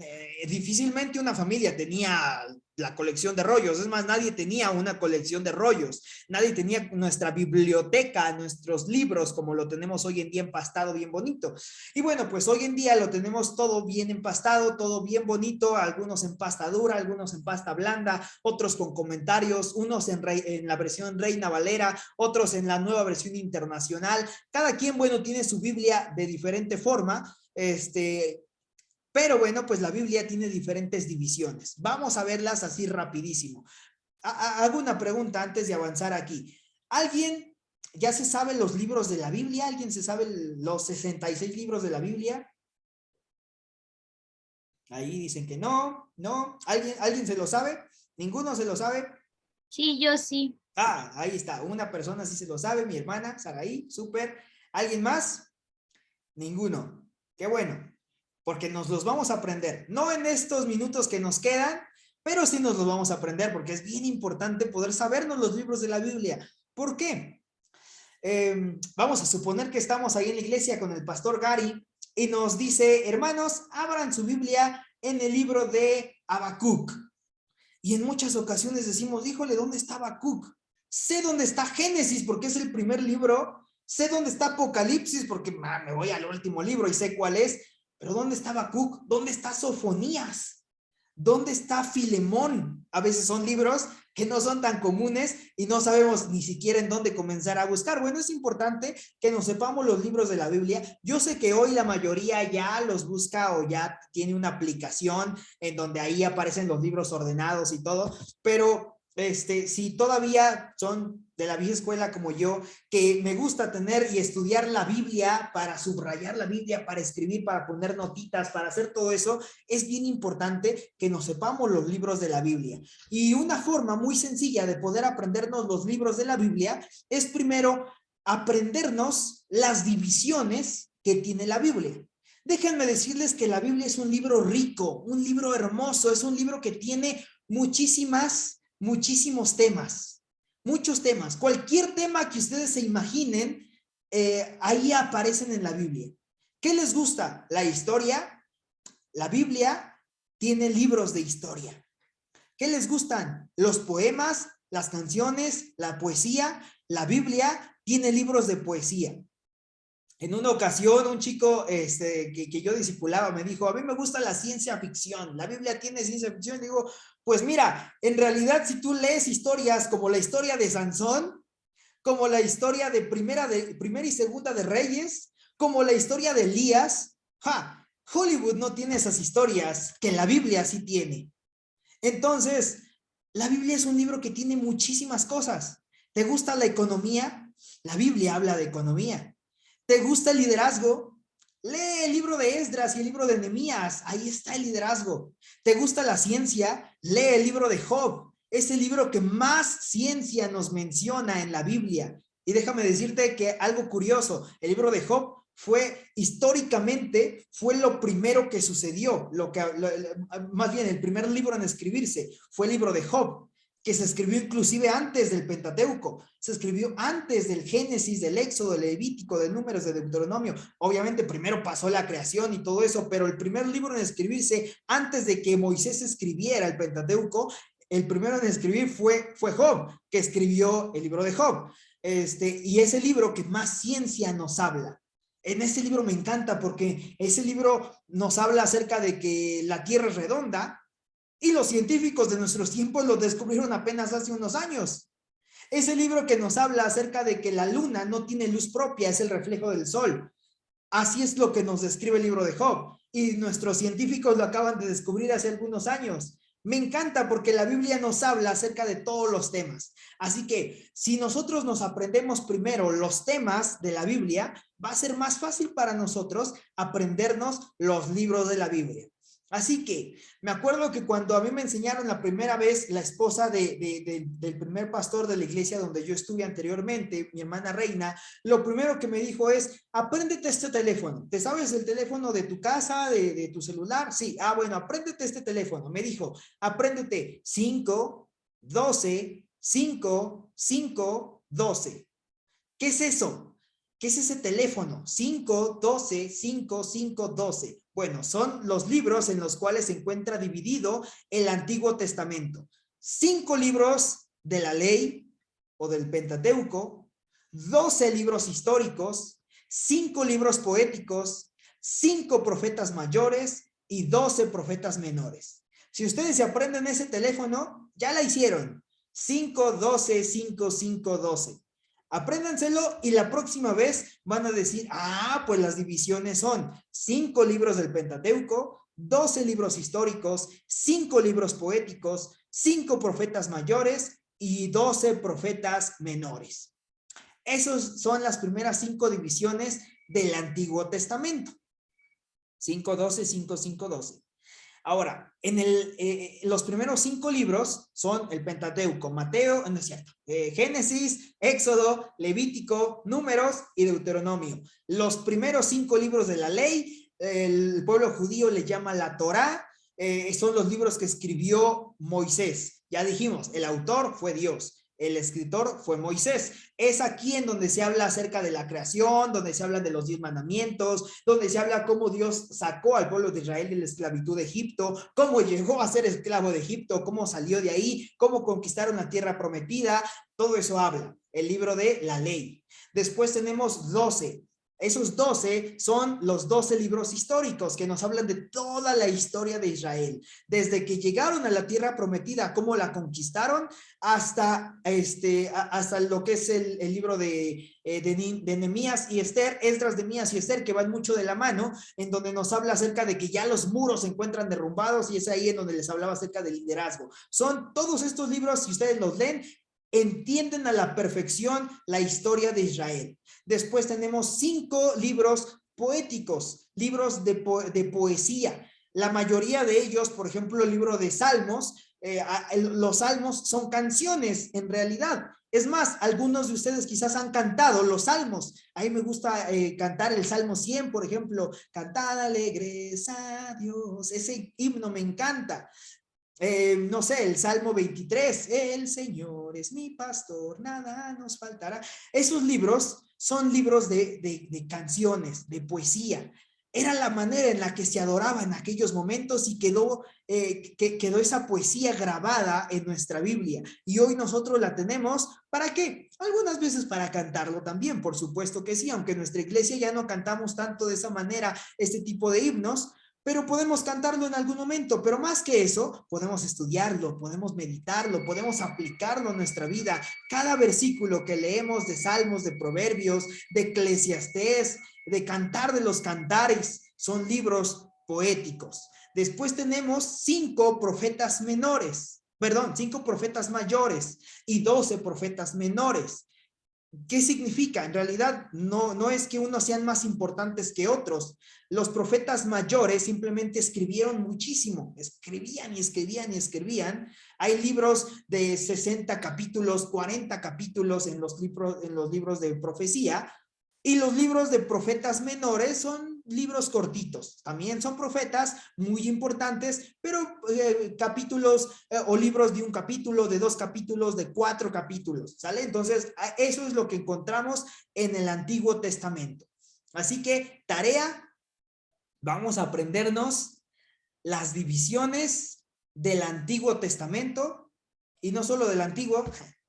difícilmente una familia tenía la colección de rollos, es más, nadie tenía una colección de rollos, nadie tenía nuestra biblioteca, nuestros libros como lo tenemos hoy en día empastado bien bonito. Y bueno, pues hoy en día lo tenemos todo bien empastado, todo bien bonito, algunos en pasta dura, algunos en pasta blanda, otros con comentarios, unos en la versión Reina Valera, otros en la nueva versión internacional. Cada quien, bueno, tiene su Biblia de diferente forma, pero bueno, pues la Biblia tiene diferentes divisiones. Vamos a verlas así rapidísimo. Hago una pregunta antes de avanzar aquí. ¿Alguien ya se sabe los libros de la Biblia? ¿Alguien se sabe los 66 libros de la Biblia? Ahí dicen que no, no. ¿Alguien se lo sabe? ¿Ninguno se lo sabe? Sí, yo sí. Ah, ahí está. Una persona sí se lo sabe, mi hermana, Saraí, súper. ¿Alguien más? Ninguno. Qué bueno, porque nos los vamos a aprender. No en estos minutos que nos quedan, pero sí nos los vamos a aprender porque es bien importante poder sabernos los libros de la Biblia. ¿Por qué? Vamos a suponer que estamos ahí en la iglesia con el pastor Gary y nos dice, hermanos, abran su Biblia en el libro de Habacuc. Y en muchas ocasiones decimos, híjole, ¿dónde está Habacuc? Sé dónde está Génesis porque es el primer libro, sé dónde está Apocalipsis porque me voy al último libro y sé cuál es, pero ¿dónde está Habacuc? ¿Dónde está Sofonías? ¿Dónde está Filemón? A veces son libros que no son tan comunes y no sabemos ni siquiera en dónde comenzar a buscar. Bueno, es importante que nos sepamos los libros de la Biblia. Yo sé que hoy la mayoría ya los busca o ya tiene una aplicación en donde ahí aparecen los libros ordenados y todo, pero si todavía son de la vieja escuela como yo, que me gusta tener y estudiar la Biblia para subrayar la Biblia, para escribir, para poner notitas, para hacer todo eso, es bien importante que nos sepamos los libros de la Biblia. Y una forma muy sencilla de poder aprendernos los libros de la Biblia es primero aprendernos las divisiones que tiene la Biblia. Déjenme decirles que la Biblia es un libro rico, un libro hermoso, es un libro que tiene muchísimos temas, muchos temas. Cualquier tema que ustedes se imaginen, ahí aparecen en la Biblia. ¿Qué les gusta? La historia. La Biblia tiene libros de historia. ¿Qué les gustan? Los poemas, las canciones, la poesía. La Biblia tiene libros de poesía. En una ocasión, un chico que yo discipulaba me dijo, a mí me gusta la ciencia ficción, la Biblia tiene ciencia ficción. Y digo, pues mira, en realidad si tú lees historias como la historia de Sansón, como la historia de primera y segunda de Reyes, como la historia de Elías, Hollywood no tiene esas historias que la Biblia sí tiene. Entonces, la Biblia es un libro que tiene muchísimas cosas. ¿Te gusta la economía? La Biblia habla de economía. ¿Te gusta el liderazgo? Lee el libro de Esdras y el libro de Nehemías. Ahí está el liderazgo. ¿Te gusta la ciencia? Lee el libro de Job. Es el libro que más ciencia nos menciona en la Biblia. Y déjame decirte que algo curioso, el libro de Job históricamente fue lo primero que sucedió, más bien el primer libro en escribirse fue el libro de Job, que se escribió inclusive antes del Pentateuco, se escribió antes del Génesis, del Éxodo, del Levítico, de Números, de Deuteronomio. Obviamente primero pasó la creación y todo eso, pero el primer libro en escribirse antes de que Moisés escribiera el Pentateuco, el primero en escribir fue Job, que escribió el libro de Job. Y es el libro que más ciencia nos habla. En ese libro me encanta porque ese libro nos habla acerca de que la Tierra es redonda, y los científicos de nuestros tiempos lo descubrieron apenas hace unos años. Es el libro que nos habla acerca de que la luna no tiene luz propia, es el reflejo del sol. Así es lo que nos describe el libro de Job. Y nuestros científicos lo acaban de descubrir hace algunos años. Me encanta porque la Biblia nos habla acerca de todos los temas. Así que si nosotros nos aprendemos primero los temas de la Biblia, va a ser más fácil para nosotros aprendernos los libros de la Biblia. Así que me acuerdo que cuando a mí me enseñaron la primera vez, la esposa del primer pastor de la iglesia donde yo estuve anteriormente, mi hermana Reina, lo primero que me dijo es, apréndete este teléfono. ¿Te sabes el teléfono de tu casa, de tu celular? Sí. Ah, bueno, apréndete este teléfono. Me dijo, apréndete 5, 12, 5, 5, 12. ¿Qué es eso? ¿Qué es ese teléfono? 5, 12, 5, 5, 12. Bueno, son los libros en los cuales se encuentra dividido el Antiguo Testamento. 5 libros de la ley o del Pentateuco, 12 libros históricos, 5 libros poéticos, 5 profetas mayores y 12 profetas menores. Si ustedes se aprenden ese teléfono, ya la hicieron. 5, 12, 5, 5, 12. Apréndanselo y la próxima vez van a decir, ah, pues las divisiones son 5 libros del Pentateuco, 12 libros históricos, 5 libros poéticos, 5 profetas mayores y 12 profetas menores. Esas son las primeras 5 divisiones del Antiguo Testamento. 5, 12, 5, 5, 12. Ahora, los primeros 5 libros son el Pentateuco, Mateo, no es cierto, Génesis, Éxodo, Levítico, Números y Deuteronomio. Los primeros 5 libros de la ley, el pueblo judío le llama la Torá, son los libros que escribió Moisés. Ya dijimos, el autor fue Dios. El escritor fue Moisés. Es aquí en donde se habla acerca de la creación, donde se habla de los 10 mandamientos, donde se habla cómo Dios sacó al pueblo de Israel de la esclavitud de Egipto, cómo llegó a ser esclavo de Egipto, cómo salió de ahí, cómo conquistaron la tierra prometida. Todo eso habla el libro de la ley. Después tenemos 12. Esos 12 son los 12 libros históricos que nos hablan de toda la historia de Israel, desde que llegaron a la tierra prometida, cómo la conquistaron, hasta lo que es el libro de Nehemías y Esther, Esdras, Nehemías y Esther, que van mucho de la mano, en donde nos habla acerca de que ya los muros se encuentran derrumbados, y es ahí en donde les hablaba acerca del liderazgo. Son todos estos libros, si ustedes los leen, entienden a la perfección la historia de Israel. Después tenemos 5 libros poéticos, libros de poesía. La mayoría de ellos, por ejemplo, el libro de Salmos, los salmos son canciones en realidad. Es más, algunos de ustedes quizás han cantado los salmos. A mí me gusta cantar el Salmo 100, por ejemplo, cantad alegres a Dios. Ese himno me encanta. No sé, el Salmo 23, el Señor es mi pastor, nada nos faltará. Esos libros son libros de canciones, de poesía. Era la manera en la que se adoraba en aquellos momentos, y quedó esa poesía grabada en nuestra Biblia. Y hoy nosotros la tenemos, ¿para qué? Algunas veces para cantarlo también, por supuesto que sí, aunque en nuestra iglesia ya no cantamos tanto de esa manera este tipo de himnos, pero podemos cantarlo en algún momento. Pero más que eso, podemos estudiarlo, podemos meditarlo, podemos aplicarlo en nuestra vida. Cada versículo que leemos de Salmos, de Proverbios, de Eclesiastés, de Cantar de los Cantares, son libros poéticos. Después tenemos 5 profetas menores, 5 profetas mayores y 12 profetas menores. ¿Qué significa? En realidad no es que unos sean más importantes que otros. Los profetas mayores simplemente escribieron muchísimo, escribían y escribían y escribían. Hay libros de 60 capítulos, 40 capítulos en los libros de profecía, y los libros de profetas menores son libros cortitos. También son profetas muy importantes, pero capítulos o libros de 1 capítulo, de 2 capítulos, de 4 capítulos, ¿sale? Entonces, eso es lo que encontramos en el Antiguo Testamento. Así que, tarea, vamos a aprendernos las divisiones del Antiguo Testamento, y no solo del Antiguo.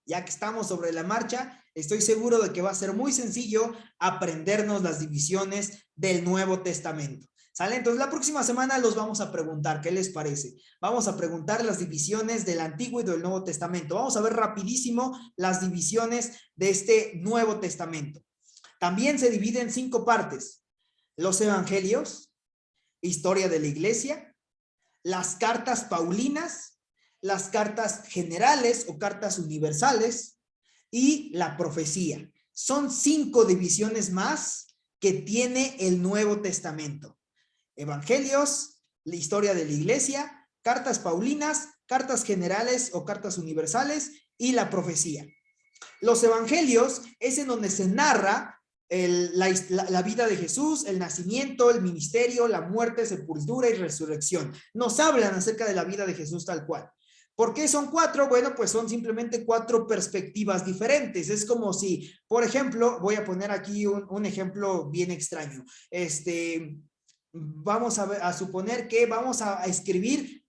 Ya que estamos sobre la marcha, estoy seguro de que va a ser muy sencillo aprendernos las divisiones del Nuevo Testamento. ¿Sale? Entonces la próxima semana los vamos a preguntar, ¿qué les parece? Vamos a preguntar las divisiones del Antiguo y del Nuevo Testamento. Vamos a ver rapidísimo las divisiones de este Nuevo Testamento. También se divide en 5 partes: los evangelios, historia de la iglesia, las cartas paulinas, las cartas generales o cartas universales y la profecía. Son 5 divisiones más que tiene el Nuevo Testamento: evangelios, la historia de la iglesia, cartas paulinas, cartas generales o cartas universales y la profecía. Los evangelios es en donde se narra la vida de Jesús, el nacimiento, el ministerio, la muerte, sepultura y resurrección. Nos hablan acerca de la vida de Jesús tal cual. ¿Por qué son 4? Bueno, pues son simplemente 4 perspectivas diferentes. Es como si, por ejemplo, voy a poner aquí un ejemplo bien extraño. Vamos a suponer que vamos a escribir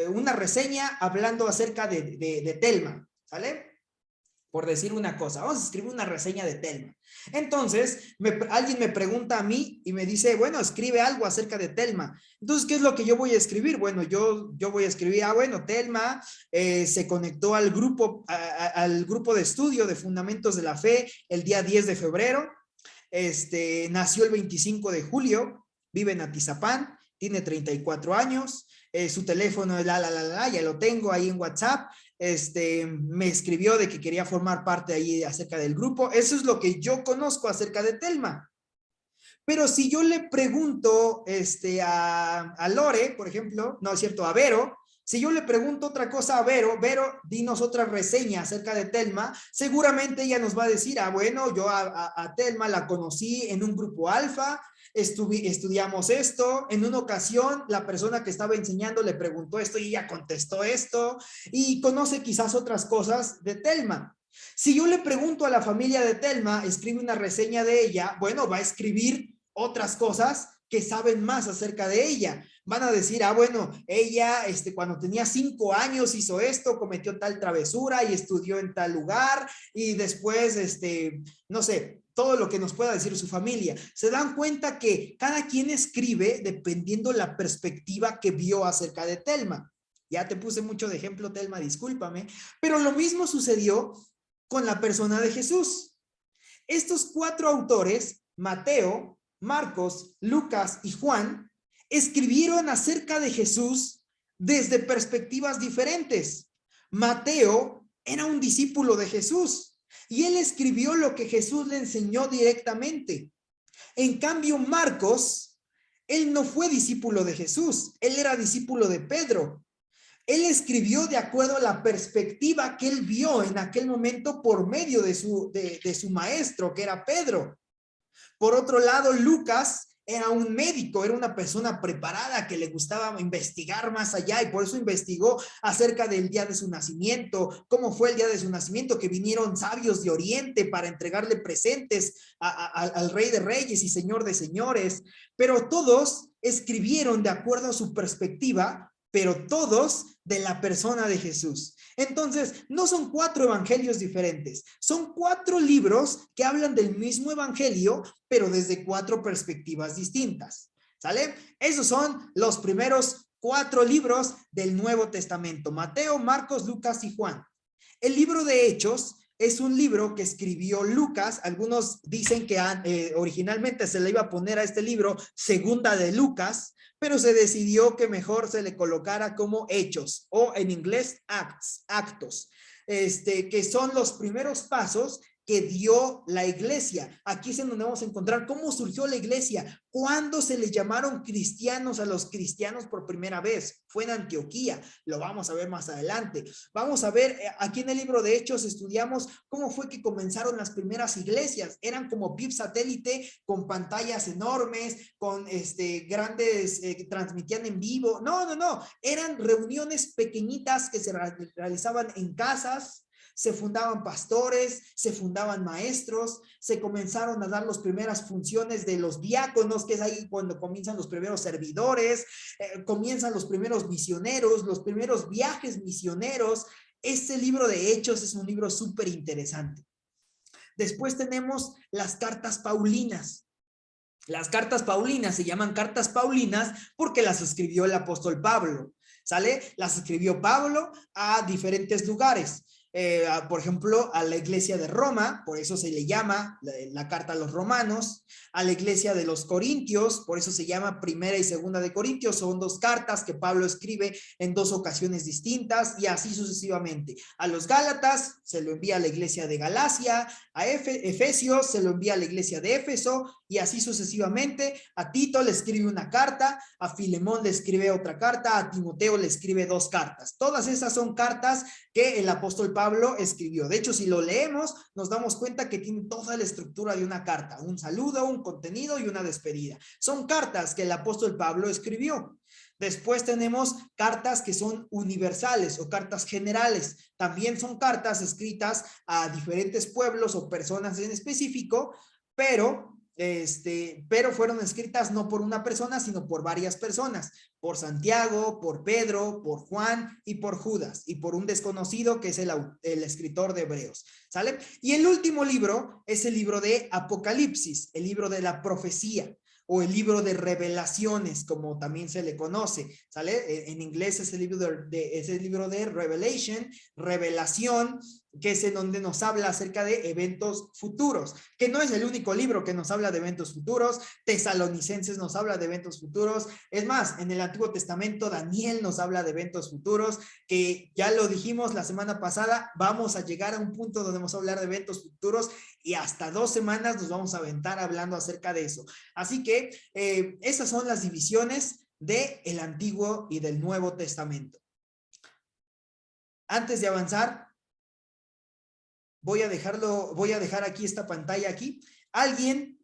una reseña hablando acerca de Telma, ¿sale? Por decir una cosa, vamos a escribir una reseña de Telma. Entonces, alguien me pregunta a mí y me dice, bueno, escribe algo acerca de Telma. Entonces, ¿qué es lo que yo voy a escribir? Bueno, yo voy a escribir, bueno, Telma se conectó al grupo de estudio de Fundamentos de la Fe el día 10 de febrero, nació el 25 de julio, vive en Atizapán, tiene 34 años, su teléfono es ya lo tengo ahí en WhatsApp. Me escribió de que quería formar parte ahí acerca del grupo. Eso es lo que yo conozco acerca de Telma. Pero si yo le pregunto a Lore, por ejemplo, no es cierto, a Vero, si yo le pregunto otra cosa a Vero, dinos otra reseña acerca de Telma, seguramente ella nos va a decir, bueno, yo a Telma la conocí en un grupo alfa, estudiamos esto, en una ocasión la persona que estaba enseñando le preguntó esto y ella contestó esto, y conoce quizás otras cosas de Telma. Si yo le pregunto a la familia de Telma, escribe una reseña de ella, bueno, va a escribir otras cosas que saben más acerca de ella. Van a decir, bueno, ella cuando tenía 5 años hizo esto, cometió tal travesura y estudió en tal lugar y después, no sé, todo lo que nos pueda decir su familia. Se dan cuenta que cada quien escribe dependiendo la perspectiva que vio acerca de Telma. Ya te puse mucho de ejemplo, Telma, discúlpame, pero lo mismo sucedió con la persona de Jesús. Estos 4 autores, Mateo, Marcos, Lucas y Juan, escribieron acerca de Jesús desde perspectivas diferentes. Mateo era un discípulo de Jesús y él escribió lo que Jesús le enseñó directamente. En cambio, Marcos, él no fue discípulo de Jesús, él era discípulo de Pedro. Él escribió de acuerdo a la perspectiva que él vio en aquel momento por medio de su maestro, que era Pedro. Por otro lado, Lucas era un médico, era una persona preparada que le gustaba investigar más allá y por eso investigó acerca del día de su nacimiento, cómo fue el día de su nacimiento, que vinieron sabios de Oriente para entregarle presentes al Rey de Reyes y Señor de Señores, pero todos escribieron de acuerdo a su perspectiva, pero todos de la persona de Jesús. Entonces, no son 4 evangelios diferentes, son 4 libros que hablan del mismo evangelio, pero desde 4 perspectivas distintas, ¿sale? Esos son los primeros 4 libros del Nuevo Testamento: Mateo, Marcos, Lucas y Juan. El libro de Hechos es un libro que escribió Lucas. Algunos dicen que originalmente se le iba a poner a este libro Segunda de Lucas, pero se decidió que mejor se le colocara como Hechos, o en inglés actos, que son los primeros pasos que dio la iglesia. Aquí es en donde vamos a encontrar cómo surgió la iglesia, cuándo se les llamaron cristianos a los cristianos por primera vez. Fue en Antioquía, lo vamos a ver más adelante. Vamos a ver, aquí en el libro de Hechos estudiamos cómo fue que comenzaron las primeras iglesias. Eran como VIP satélite con pantallas enormes, con grandes, transmitían en vivo. No, eran reuniones pequeñitas que se realizaban en casas. Se fundaban pastores, se fundaban maestros, se comenzaron a dar las primeras funciones de los diáconos, que es ahí cuando comienzan los primeros servidores, comienzan los primeros misioneros, los primeros viajes misioneros. Este libro de Hechos es un libro súper interesante. Después tenemos las cartas paulinas. Las cartas paulinas se llaman cartas paulinas porque las escribió el apóstol Pablo, ¿sale? Las escribió Pablo a diferentes lugares. por ejemplo, a la iglesia de Roma, por eso se le llama la carta a los romanos, a la iglesia de los Corintios, por eso se llama Primera y Segunda de Corintios, son dos cartas que Pablo escribe en dos ocasiones distintas y así sucesivamente. A los Gálatas se lo envía a la iglesia de Galacia, a Efesios se lo envía a la iglesia de Éfeso y así sucesivamente. A Tito le escribe una carta, a Filemón le escribe otra carta, a Timoteo le escribe dos cartas. Todas esas son cartas que el apóstol Pablo escribió. De hecho, si lo leemos, nos damos cuenta que tiene toda la estructura de una carta, un saludo, un contenido y una despedida. Son cartas que el apóstol Pablo escribió. Después tenemos cartas que son universales o cartas generales. También son cartas escritas a diferentes pueblos o personas en específico, pero fueron escritas no por una persona, sino por varias personas, por Santiago, por Pedro, por Juan y por Judas, y por un desconocido que es el escritor de Hebreos, ¿sale? Y el último libro es el libro de Apocalipsis, el libro de la profecía, o el libro de revelaciones, como también se le conoce, ¿sale? En inglés es el libro de Revelation, revelación, que es en donde nos habla acerca de eventos futuros, que no es el único libro que nos habla de eventos futuros. Tesalonicenses nos habla de eventos futuros. Es más, en el Antiguo Testamento Daniel nos habla de eventos futuros, que ya lo dijimos la semana pasada, vamos a llegar a un punto donde vamos a hablar de eventos futuros y hasta 2 semanas nos vamos a aventar hablando acerca de eso. Así que esas son las divisiones del Antiguo y del Nuevo Testamento. Antes de avanzar, voy a dejar aquí esta pantalla aquí. ¿Alguien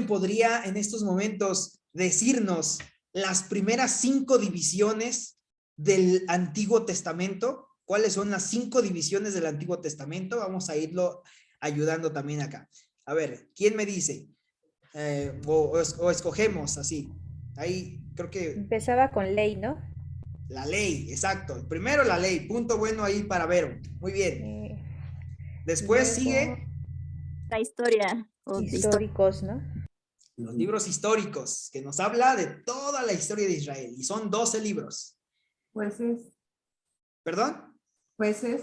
podría en estos momentos decirnos las primeras 5 divisiones del Antiguo Testamento? ¿Cuáles son las 5 divisiones del Antiguo Testamento? Vamos a irlo ayudando también acá. A ver, ¿quién me dice? O escogemos así. Ahí creo que... Empezaba con ley, ¿no? La ley, exacto. Primero la ley, punto bueno ahí para Vero. Muy bien. Después sigue... La historia. Históricos, ¿no? Los libros históricos, que nos habla de toda la historia de Israel. Y son 12 libros. Jueces. ¿Perdón? Jueces.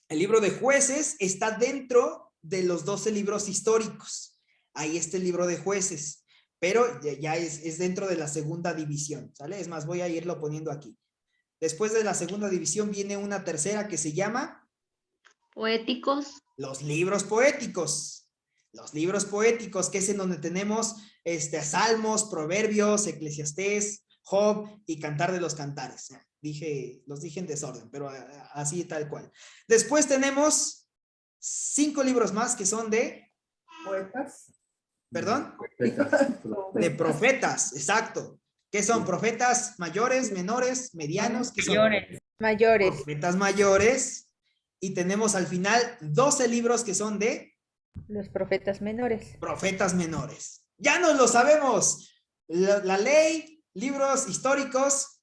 El libro de Jueces está dentro de los 12 libros históricos. Ahí está el libro de Jueces. Pero ya es dentro de la segunda división, ¿sale? Es más, voy a irlo poniendo aquí. Después de la segunda división viene una tercera que se llama... Poéticos. Los libros poéticos. Los libros poéticos, que es en donde tenemos Salmos, Proverbios, Eclesiastés, Job y Cantar de los Cantares. Los dije en desorden, pero así tal cual. Después tenemos 5 libros más que son de... Poetas. ¿Perdón? Profetas. De profetas, exacto. ¿Qué son? ¿Profetas mayores, menores, medianos? ¿Qué son? Mayores. Profetas mayores. Y tenemos al final 12 libros que son de... Los profetas menores. Profetas menores. Ya nos lo sabemos. La ley, libros históricos,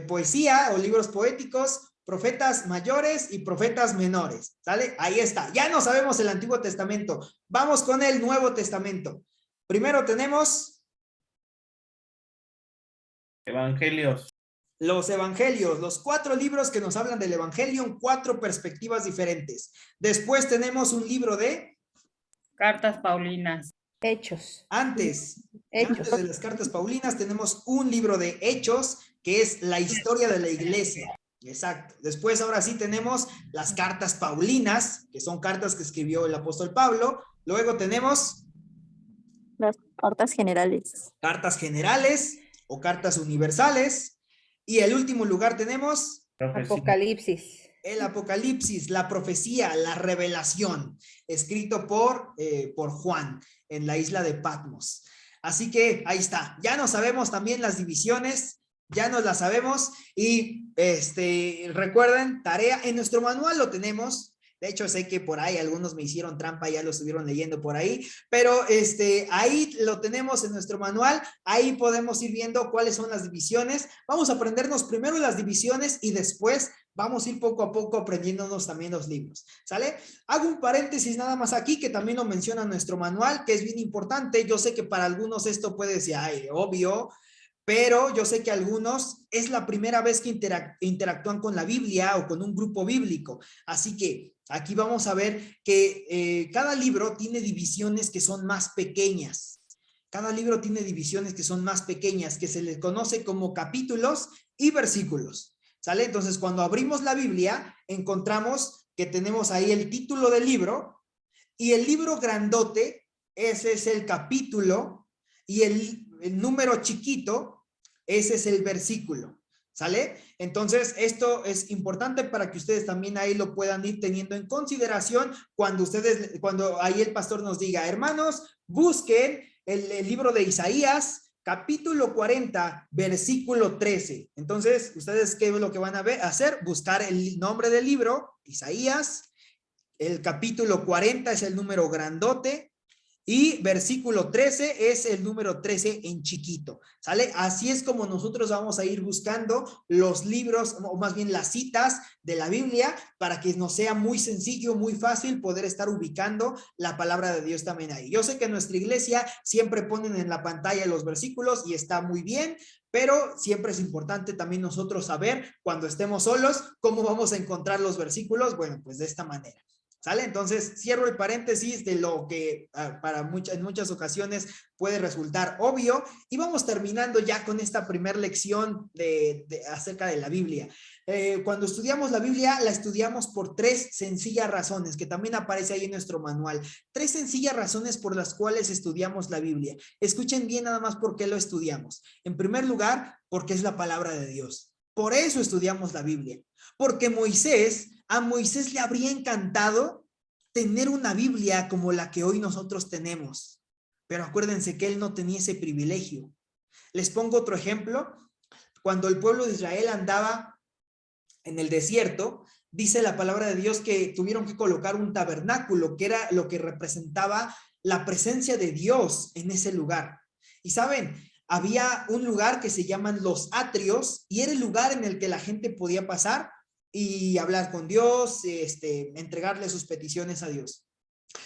poesía o libros poéticos, profetas mayores y profetas menores, ¿sale? Ahí está, ya no sabemos el Antiguo Testamento. Vamos con el Nuevo Testamento. Primero tenemos... Evangelios. Los evangelios, los 4 libros que nos hablan del evangelio en 4 perspectivas diferentes. Después tenemos un libro de... Cartas Paulinas. Hechos. Antes Hechos. de las cartas paulinas tenemos un libro de Hechos, que es la historia de la iglesia. Exacto. Después, ahora sí, tenemos las cartas paulinas, que son cartas que escribió el apóstol Pablo. Luego tenemos... Las cartas generales. Cartas generales o cartas universales. Y el último lugar tenemos... Profecía. Apocalipsis. El Apocalipsis, la profecía, la revelación, escrito por Juan en la isla de Patmos. Así que ahí está. Ya no sabemos también las divisiones, ya nos las sabemos. Y recuerden, tarea en nuestro manual lo tenemos. De hecho, sé que por ahí algunos me hicieron trampa, ya lo estuvieron leyendo por ahí, pero ahí lo tenemos en nuestro manual. Ahí podemos ir viendo cuáles son las divisiones. Vamos a aprendernos primero las divisiones y después vamos a ir poco a poco aprendiéndonos también los libros, ¿sale? Hago un paréntesis nada más aquí, que también lo menciona nuestro manual, que es bien importante. Yo sé que para algunos esto puede decir, ay, obvio, pero yo sé que algunos es la primera vez que interactúan con la Biblia o con un grupo bíblico. Así que aquí vamos a ver que cada libro tiene divisiones que son más pequeñas. Cada libro tiene divisiones que son más pequeñas, que se les conoce como capítulos y versículos. ¿Sale? Entonces, cuando abrimos la Biblia, encontramos que tenemos ahí el título del libro y el libro grandote, ese es el capítulo, y el número chiquito, ese es el versículo. ¿Sale? Entonces, esto es importante para que ustedes también ahí lo puedan ir teniendo en consideración cuando ahí el pastor nos diga, hermanos, busquen el libro de Isaías, capítulo 40, versículo 13. Entonces, ¿ustedes qué es lo que van a hacer? Buscar el nombre del libro, Isaías, el capítulo 40 es el número grandote, y versículo 13 es el número 13 en chiquito, ¿sale? Así es como nosotros vamos a ir buscando los libros, o más bien las citas de la Biblia, para que nos sea muy sencillo, muy fácil poder estar ubicando la palabra de Dios también ahí. Yo sé que en nuestra iglesia siempre ponen en la pantalla los versículos y está muy bien, pero siempre es importante también nosotros saber cuando estemos solos cómo vamos a encontrar los versículos. Bueno, pues de esta manera. ¿Sale? Entonces, cierro el paréntesis de lo que en muchas ocasiones puede resultar obvio y vamos terminando ya con esta primera lección acerca de la Biblia. Cuando estudiamos la Biblia, la estudiamos por 3 sencillas razones, que también aparece ahí en nuestro manual. 3 sencillas razones por las cuales estudiamos la Biblia. Escuchen bien nada más por qué lo estudiamos. En primer lugar, porque es la palabra de Dios. Por eso estudiamos la Biblia. Porque a Moisés le habría encantado tener una Biblia como la que hoy nosotros tenemos. Pero acuérdense que él no tenía ese privilegio. Les pongo otro ejemplo. Cuando el pueblo de Israel andaba en el desierto, dice la palabra de Dios que tuvieron que colocar un tabernáculo, que era lo que representaba la presencia de Dios en ese lugar. Y saben, había un lugar que se llaman los atrios y era el lugar en el que la gente podía pasar y hablar con Dios, entregarle sus peticiones a Dios.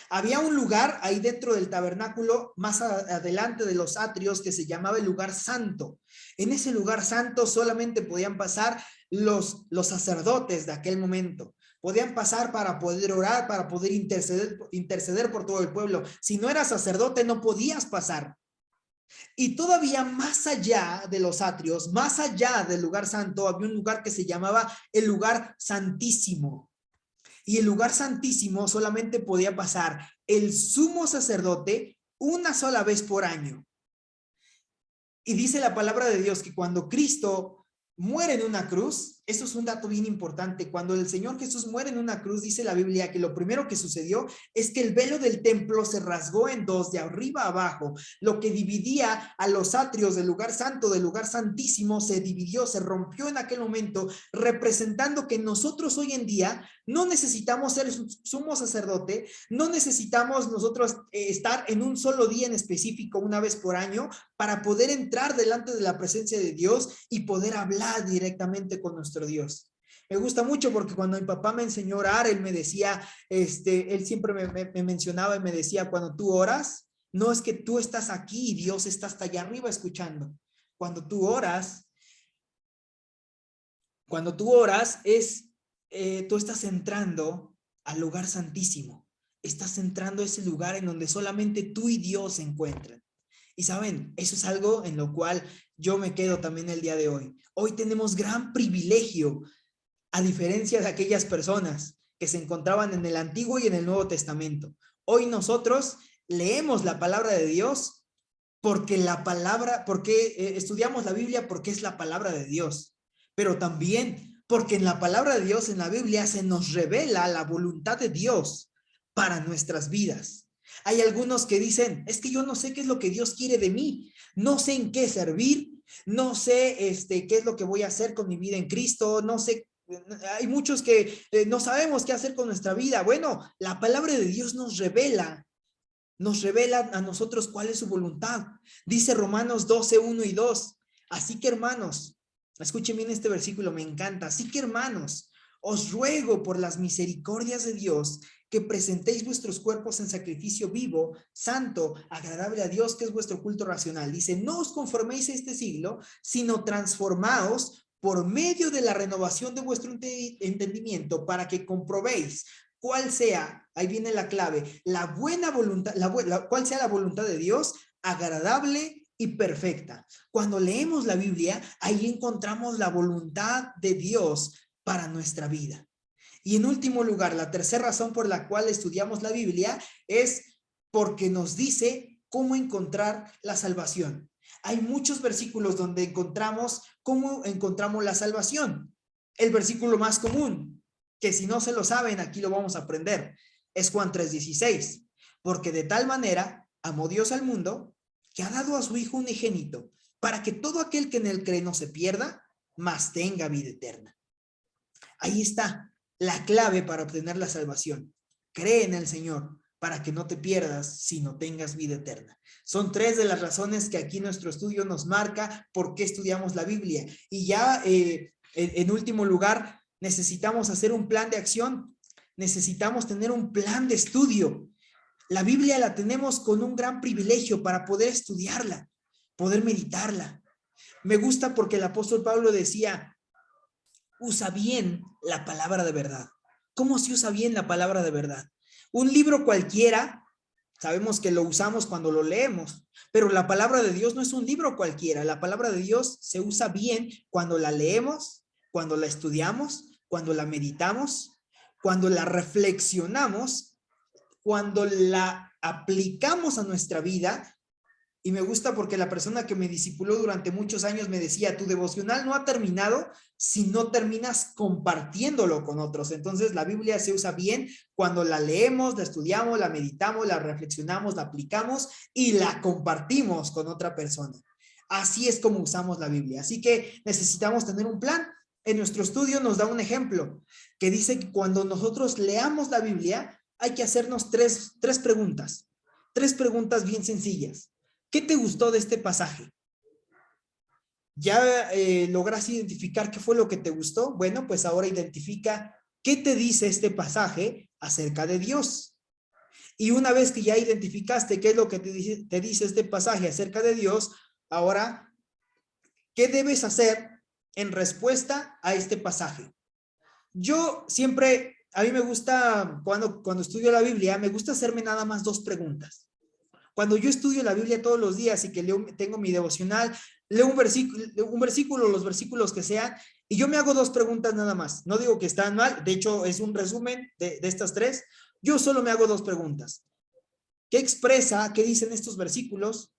Había un lugar ahí dentro del tabernáculo, más adelante de los atrios, que se llamaba el lugar santo. En ese lugar santo solamente podían pasar los sacerdotes de aquel momento. Podían pasar para poder orar, para poder interceder por todo el pueblo. Si no eras sacerdote, no podías pasar. Y todavía más allá de los atrios, más allá del lugar santo, había un lugar que se llamaba el lugar santísimo. Y el lugar santísimo solamente podía pasar el sumo sacerdote una sola vez por año. Y dice la palabra de Dios que cuando Cristo muere en una cruz, eso es un dato bien importante, cuando el Señor Jesús muere en una cruz, dice la Biblia que lo primero que sucedió es que el velo del templo se rasgó en dos, de arriba a abajo. Lo que dividía a los atrios del lugar santo, del lugar santísimo, se dividió, se rompió en aquel momento, representando que nosotros hoy en día no necesitamos ser sumo sacerdote, no necesitamos nosotros estar en un solo día en específico, una vez por año, para poder entrar delante de la presencia de Dios y poder hablar directamente con nuestro Dios. Me gusta mucho porque cuando mi papá me enseñó a orar, él me decía, él siempre me mencionaba y me decía, cuando tú oras, no es que tú estás aquí y Dios está hasta allá arriba escuchando. Cuando tú oras, tú estás entrando al lugar santísimo. Estás entrando a ese lugar en donde solamente tú y Dios se encuentran. Y saben, eso es algo en lo cual yo me quedo también el día de hoy. Hoy tenemos gran privilegio, a diferencia de aquellas personas que se encontraban en el Antiguo y en el Nuevo Testamento. Hoy nosotros leemos la palabra de Dios porque estudiamos la Biblia porque es la palabra de Dios, pero también porque en la palabra de Dios, en la Biblia, se nos revela la voluntad de Dios para nuestras vidas. Hay algunos que dicen, es que yo no sé qué es lo que Dios quiere de mí, no sé en qué servir, no sé qué es lo que voy a hacer con mi vida en Cristo, no sé, hay muchos que no sabemos qué hacer con nuestra vida. Bueno, la palabra de Dios nos revela a nosotros cuál es su voluntad. Dice Romanos 12, 1 y 2. Así que hermanos, escuchen bien este versículo, me encanta. Así que hermanos, Os ruego por las misericordias de Dios que presentéis vuestros cuerpos en sacrificio vivo, santo, agradable a Dios, que es vuestro culto racional. Dice, no os conforméis a este siglo, sino transformaos por medio de la renovación de vuestro entendimiento para que comprobéis cuál sea, ahí viene la clave, la buena voluntad, cuál sea la voluntad de Dios, agradable y perfecta. Cuando leemos la Biblia, ahí encontramos la voluntad de Dios para nuestra vida. Y en último lugar, la tercera razón por la cual estudiamos la Biblia es porque nos dice cómo encontrar la salvación. Hay muchos versículos donde encontramos cómo encontramos la salvación. El versículo más común, que si no se lo saben, aquí lo vamos a aprender, es Juan 3:16. Porque de tal manera amó Dios al mundo que ha dado a su Hijo unigénito para que todo aquel que en él cree no se pierda, mas tenga vida eterna. Ahí está la clave para obtener la salvación. Cree en el Señor para que no te pierdas, sino tengas vida eterna. Son tres de las razones que aquí nuestro estudio nos marca por qué estudiamos la Biblia. Y ya en último lugar, necesitamos hacer un plan de acción. Necesitamos tener un plan de estudio. La Biblia la tenemos con un gran privilegio para poder estudiarla, poder meditarla. Me gusta porque el apóstol Pablo decía, usa bien la palabra de verdad. ¿Cómo se usa bien la palabra de verdad? Un libro cualquiera, sabemos que lo usamos cuando lo leemos, pero la palabra de Dios no es un libro cualquiera. La palabra de Dios se usa bien cuando la leemos, cuando la estudiamos, cuando la meditamos, cuando la reflexionamos, cuando la aplicamos a nuestra vida. Y me gusta porque la persona que me discipuló durante muchos años me decía, tu devocional no ha terminado si no terminas compartiéndolo con otros. Entonces la Biblia se usa bien cuando la leemos, la estudiamos, la meditamos, la reflexionamos, la aplicamos y la compartimos con otra persona. Así es como usamos la Biblia. Así que necesitamos tener un plan. En nuestro estudio nos da un ejemplo que dice que cuando nosotros leamos la Biblia hay que hacernos tres preguntas. Tres preguntas bien sencillas. ¿Qué te gustó de este pasaje? ¿Ya lograste identificar qué fue lo que te gustó? Bueno, pues ahora identifica qué te dice este pasaje acerca de Dios. Y una vez que ya identificaste qué es lo que te dice este pasaje acerca de Dios, ahora, ¿qué debes hacer en respuesta a este pasaje? Yo siempre, a mí me gusta, cuando estudio la Biblia, me gusta hacerme nada más dos preguntas. Cuando yo estudio la Biblia todos los días y que tengo mi devocional, leo un versículo, los versículos que sean, y yo me hago dos preguntas nada más. No digo que están mal, de hecho es un resumen de estas tres. Yo solo me hago dos preguntas. ¿Qué expresa, qué dicen estos versículos?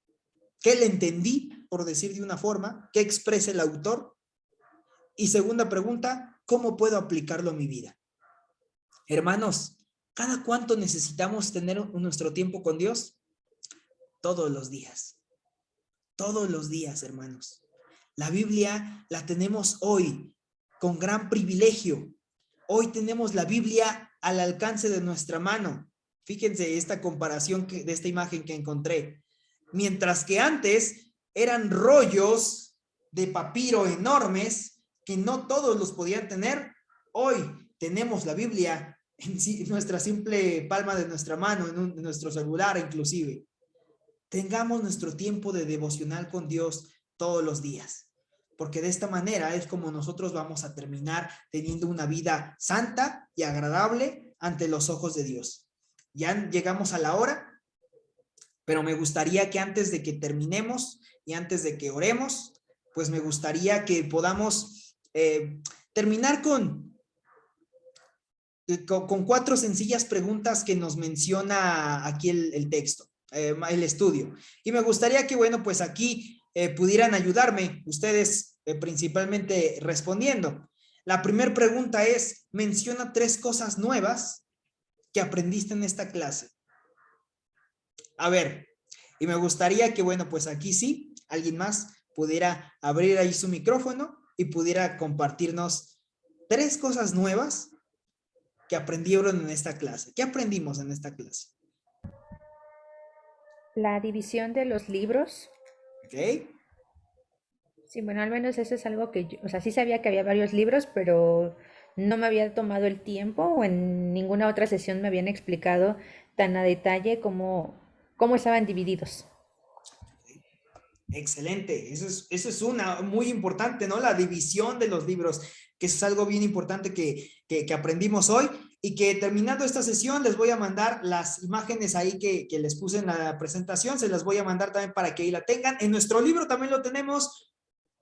¿Qué le entendí, por decir de una forma? ¿Qué expresa el autor? Y segunda pregunta, ¿cómo puedo aplicarlo a mi vida? Hermanos, ¿cada cuánto necesitamos tener nuestro tiempo con Dios? Todos los días. Todos los días, hermanos. La Biblia la tenemos hoy con gran privilegio. Hoy tenemos la Biblia al alcance de nuestra mano. Fíjense esta comparación de esta imagen que encontré. Mientras que antes eran rollos de papiro enormes que no todos los podían tener, hoy tenemos la Biblia en nuestra simple palma de nuestra mano, en nuestro celular inclusive. Tengamos nuestro tiempo de devocional con Dios todos los días, porque de esta manera es como nosotros vamos a terminar teniendo una vida santa y agradable ante los ojos de Dios. Ya llegamos a la hora, pero me gustaría que antes de que terminemos y antes de que oremos, pues me gustaría que podamos terminar con cuatro sencillas preguntas que nos menciona aquí el texto. El estudio. Y me gustaría que, bueno, pues aquí pudieran ayudarme ustedes principalmente respondiendo. La primera pregunta es, menciona tres cosas nuevas que aprendiste en esta clase. A ver, y me gustaría que, bueno, pues aquí sí, alguien más pudiera abrir ahí su micrófono y pudiera compartirnos tres cosas nuevas que aprendieron en esta clase. ¿Qué aprendimos en esta clase? La división de los libros. Ok. Sí, bueno, al menos eso es algo que yo, o sea, sí sabía que había varios libros, pero no me había tomado el tiempo o en ninguna otra sesión me habían explicado tan a detalle cómo estaban divididos. Excelente, eso es una muy importante, ¿no? La división de los libros, que eso es algo bien importante que aprendimos hoy y que terminando esta sesión les voy a mandar las imágenes ahí que les puse en la presentación, se las voy a mandar también para que ahí la tengan. En nuestro libro también lo tenemos,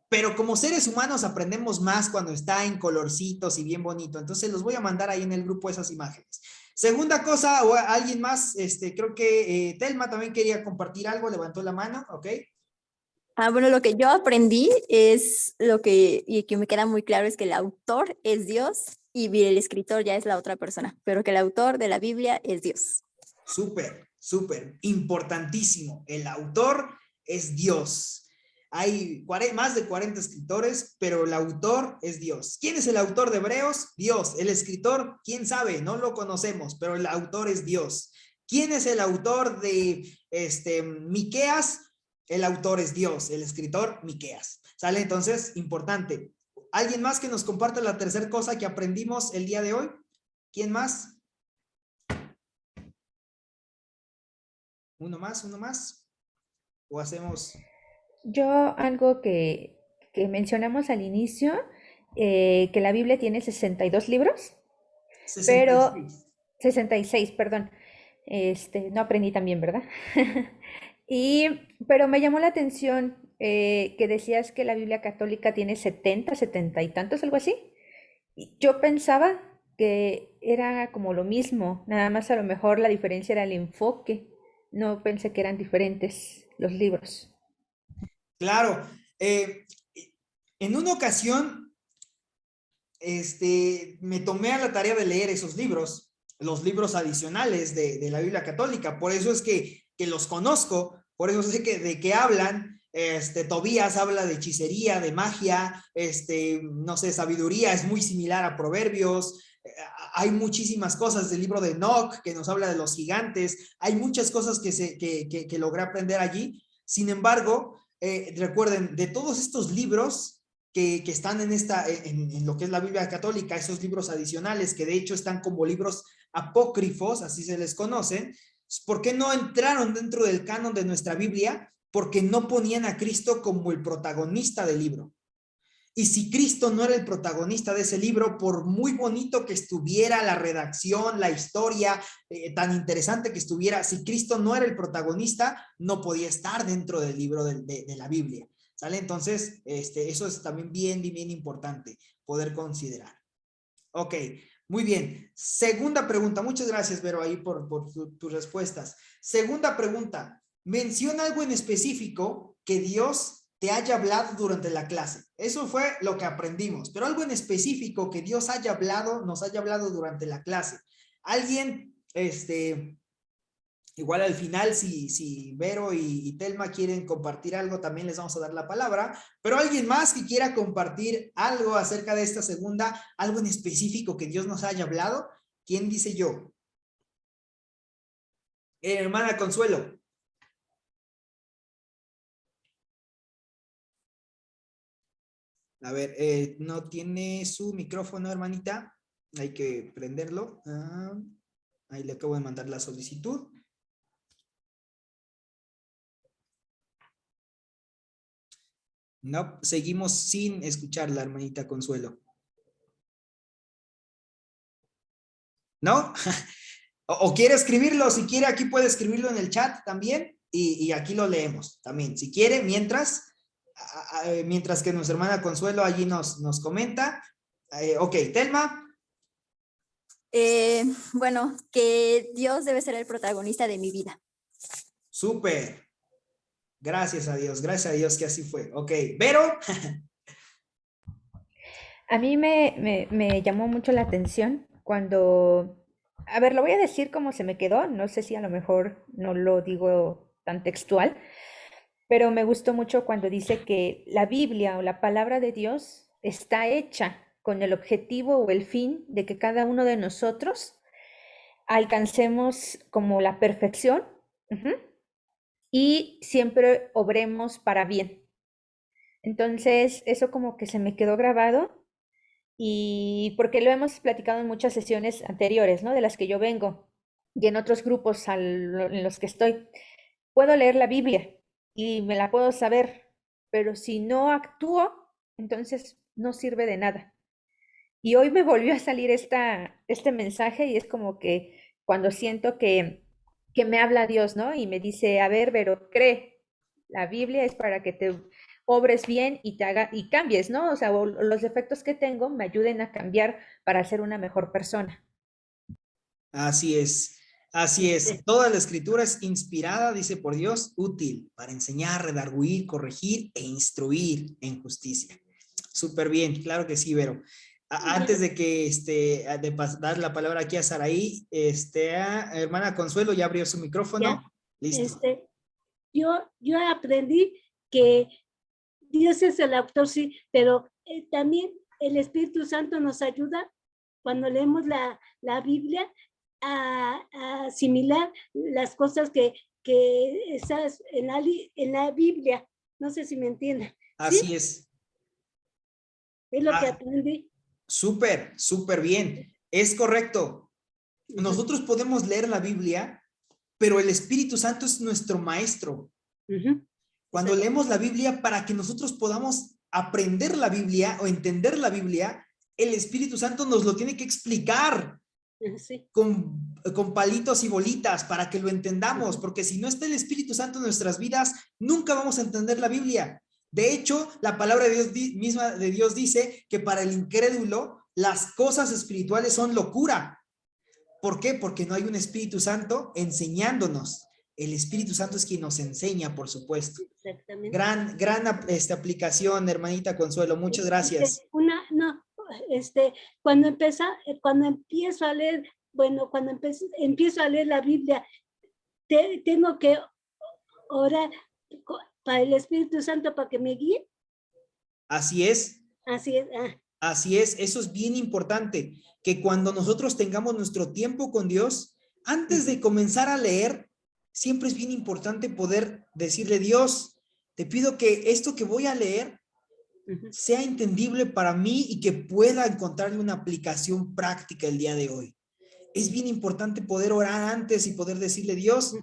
pero como seres humanos aprendemos más cuando está en colorcitos y bien bonito, entonces los voy a mandar ahí en el grupo esas imágenes. Segunda cosa, o alguien más, creo que Telma también quería compartir algo, levantó la mano, ¿ok? Bueno, lo que yo aprendí es y que me queda muy claro es que el autor es Dios y el escritor ya es la otra persona, pero que el autor de la Biblia es Dios. Súper, súper, importantísimo. El autor es Dios. Hay más de 40 escritores, pero el autor es Dios. ¿Quién es el autor de Hebreos? Dios. El escritor, quién sabe, no lo conocemos, pero el autor es Dios. ¿Quién es el autor de Miqueas? El autor es Dios, el escritor Miqueas. ¿Sale? Entonces, importante. ¿Alguien más que nos comparta la tercera cosa que aprendimos el día de hoy? ¿Quién más? ¿Uno más? ¿Uno más? ¿O hacemos? Yo algo que mencionamos al inicio, que la Biblia tiene 62 libros, pero 66. 66, perdón. No aprendí tan bien, ¿verdad? Pero me llamó la atención que decías que la Biblia católica tiene 70, 70 y tantos, algo así. Y yo pensaba que era como lo mismo, nada más a lo mejor la diferencia era el enfoque. No pensé que eran diferentes los libros. Claro. En una ocasión, me tomé a la tarea de leer esos libros, los libros adicionales de la Biblia católica. Por eso es que los conozco, por eso sé de qué hablan. Tobías habla de hechicería, de magia, no sé, sabiduría, es muy similar a Proverbios. Hay muchísimas cosas del libro de Enoch que nos habla de los gigantes. Hay muchas cosas que logré aprender allí. Sin embargo, recuerden, de todos estos libros que están en lo que es la Biblia católica, esos libros adicionales que de hecho están como libros apócrifos, así se les conoce, ¿por qué no entraron dentro del canon de nuestra Biblia? Porque no ponían a Cristo como el protagonista del libro. Y si Cristo no era el protagonista de ese libro, por muy bonito que estuviera la redacción, la historia, tan interesante que estuviera, si Cristo no era el protagonista, no podía estar dentro del libro de la Biblia. ¿Sale? Entonces, eso es también bien, bien importante poder considerar. Ok, muy bien. Segunda pregunta. Muchas gracias, Vero, ahí por tus respuestas. Segunda pregunta. Menciona algo en específico que Dios te haya hablado durante la clase. Eso fue lo que aprendimos, pero algo en específico que Dios haya hablado, nos haya hablado durante la clase. Alguien, igual al final, si Vero y Telma quieren compartir algo, también les vamos a dar la palabra, pero alguien más que quiera compartir algo acerca de esta segunda, algo en específico que Dios nos haya hablado, ¿quién dice yo? Hermana Consuelo. A ver, no tiene su micrófono, hermanita. Hay que prenderlo. Ahí le acabo de mandar la solicitud. No, seguimos sin escuchar la hermanita Consuelo. ¿No? O quiere escribirlo, si quiere aquí puede escribirlo en el chat también y aquí lo leemos también. Si quiere, mientras que nuestra hermana Consuelo allí nos comenta. Ok, Telma. Bueno, que Dios debe ser el protagonista de mi vida. Súper. Gracias a Dios que así fue. Ok, Vero. A mí me llamó mucho la atención cuando, a ver, lo voy a decir como se me quedó, no sé si a lo mejor no lo digo tan textual, pero me gustó mucho cuando dice que la Biblia o la palabra de Dios está hecha con el objetivo o el fin de que cada uno de nosotros alcancemos como la perfección, y siempre obremos para bien. Entonces, eso como que se me quedó grabado y porque lo hemos platicado en muchas sesiones anteriores, ¿no? De las que yo vengo y en otros grupos en los que estoy. Puedo leer la Biblia y me la puedo saber, pero si no actúo, entonces no sirve de nada. Y hoy me volvió a salir este mensaje y es como que cuando siento que me habla Dios, ¿no? Y me dice, a ver, pero cree, la Biblia es para que te obres bien y te haga y cambies, ¿no? O sea, los defectos que tengo me ayuden a cambiar para ser una mejor persona. Así es, así es. Toda la escritura es inspirada, dice por Dios, útil para enseñar, redarguir, corregir e instruir en justicia. Súper bien, claro que sí, Vero. Antes de que dar la palabra aquí a Saraí, hermana Consuelo ya abrió su micrófono. Ya. Listo. Yo aprendí que Dios es el autor, sí, pero también el Espíritu Santo nos ayuda cuando leemos la Biblia a asimilar las cosas que estás en la Biblia. No sé si me entienden. Así ¿Sí? es. Es lo que aprendí. Súper, súper bien. Es correcto. Nosotros podemos leer la Biblia, pero el Espíritu Santo es nuestro maestro. Cuando leemos la Biblia, para que nosotros podamos aprender la Biblia o entender la Biblia, el Espíritu Santo nos lo tiene que explicar Sí. con palitos y bolitas para que lo entendamos, porque si no está el Espíritu Santo en nuestras vidas, nunca vamos a entender la Biblia. De hecho, la palabra de Dios misma de Dios dice que para el incrédulo las cosas espirituales son locura. ¿Por qué? Porque no hay un Espíritu Santo enseñándonos. El Espíritu Santo es quien nos enseña, por supuesto. Exactamente. Gran aplicación, hermanita Consuelo. Muchas gracias. Cuando empiezo a leer, cuando empiezo a leer la Biblia, tengo que orar para el Espíritu Santo para que me guíe. Así es. Así es. Así es, eso es bien importante, que cuando nosotros tengamos nuestro tiempo con Dios, antes de comenzar a leer, siempre es bien importante poder decirle, Dios, te pido que esto que voy a leer sea entendible para mí y que pueda encontrarle una aplicación práctica el día de hoy. Es bien importante poder orar antes y poder decirle, Dios,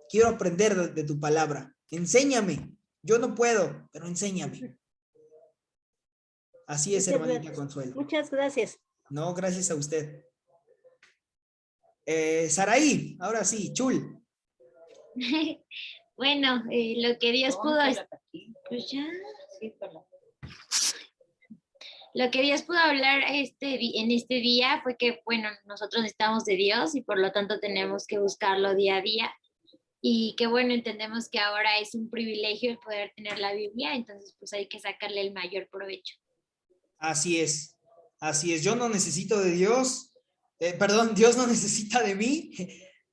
quiero aprender de tu palabra, enséñame, yo no puedo, pero enséñame. Así es, hermanita Consuelo. Muchas gracias. No, gracias a usted. Saraí, ahora sí, Chul. Bueno, lo que Dios pudo... Pues ya. Lo que Dios pudo hablar en este día fue que, bueno, nosotros necesitamos de Dios y por lo tanto tenemos que buscarlo día a día. Y que, bueno, entendemos que ahora es un privilegio el poder tener la Biblia, entonces pues hay que sacarle el mayor provecho. Así es, así es. Yo no necesito de Dios, Dios no necesita de mí,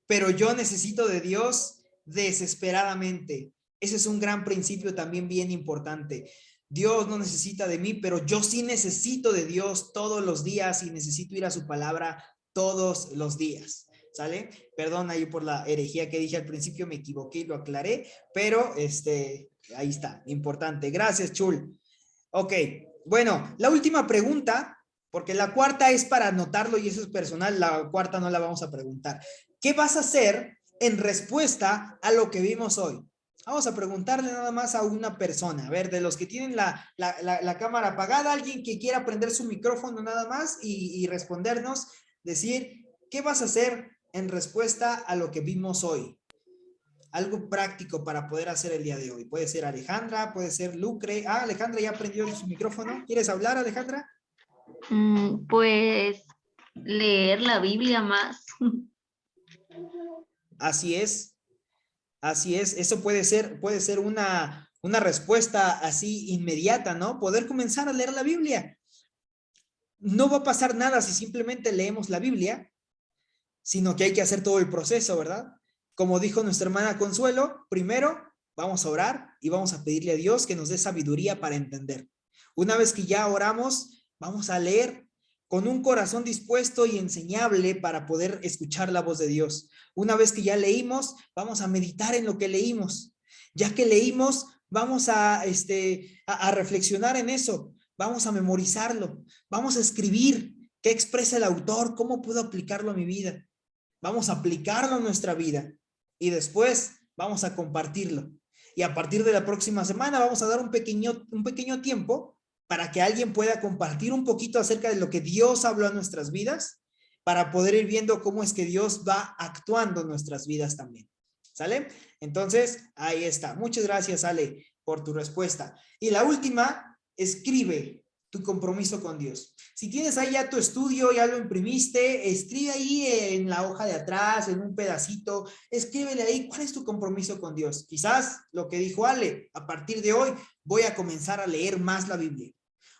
pero yo necesito de Dios desesperadamente. Ese es un gran principio también bien importante. Dios no necesita de mí, pero yo sí necesito de Dios todos los días y necesito ir a su palabra todos los días. ¿Sale? Perdón ahí por la herejía que dije al principio, me equivoqué y lo aclaré, pero ahí está, importante. Gracias, Chul. Ok. Bueno, la última pregunta, porque la cuarta es para anotarlo y eso es personal, la cuarta no la vamos a preguntar. ¿Qué vas a hacer en respuesta a lo que vimos hoy? Vamos a preguntarle nada más a una persona, a ver, de los que tienen la cámara apagada, alguien que quiera prender su micrófono nada más y respondernos, decir, ¿qué vas a hacer en respuesta a lo que vimos hoy? Algo práctico para poder hacer el día de hoy. Puede ser Alejandra, puede ser Lucre. Alejandra ya prendió su micrófono. ¿Quieres hablar, Alejandra? Pues leer la Biblia más. Así es. Así es. Eso puede ser una respuesta así inmediata, ¿no? Poder comenzar a leer la Biblia. No va a pasar nada si simplemente leemos la Biblia, sino que hay que hacer todo el proceso, ¿verdad? Como dijo nuestra hermana Consuelo, primero vamos a orar y vamos a pedirle a Dios que nos dé sabiduría para entender. Una vez que ya oramos, vamos a leer con un corazón dispuesto y enseñable para poder escuchar la voz de Dios. Una vez que ya leímos, vamos a meditar en lo que leímos. Ya que leímos, vamos a reflexionar en eso. vamos a memorizarlo, vamos a escribir qué expresa el autor, cómo puedo aplicarlo a mi vida. Vamos a aplicarlo a nuestra vida y después vamos a compartirlo. Y a partir de la próxima semana vamos a dar un pequeño tiempo para que alguien pueda compartir un poquito acerca de lo que Dios habló a nuestras vidas, para poder ir viendo cómo es que Dios va actuando en nuestras vidas también. ¿Sale? Entonces, ahí está. Muchas gracias, Ale, por tu respuesta. Y la última, escribe tu compromiso con Dios. Si tienes ahí ya tu estudio, ya lo imprimiste, escribe ahí en la hoja de atrás, en un pedacito, escríbele ahí cuál es tu compromiso con Dios. Quizás lo que dijo Ale, a partir de hoy voy a comenzar a leer más la Biblia.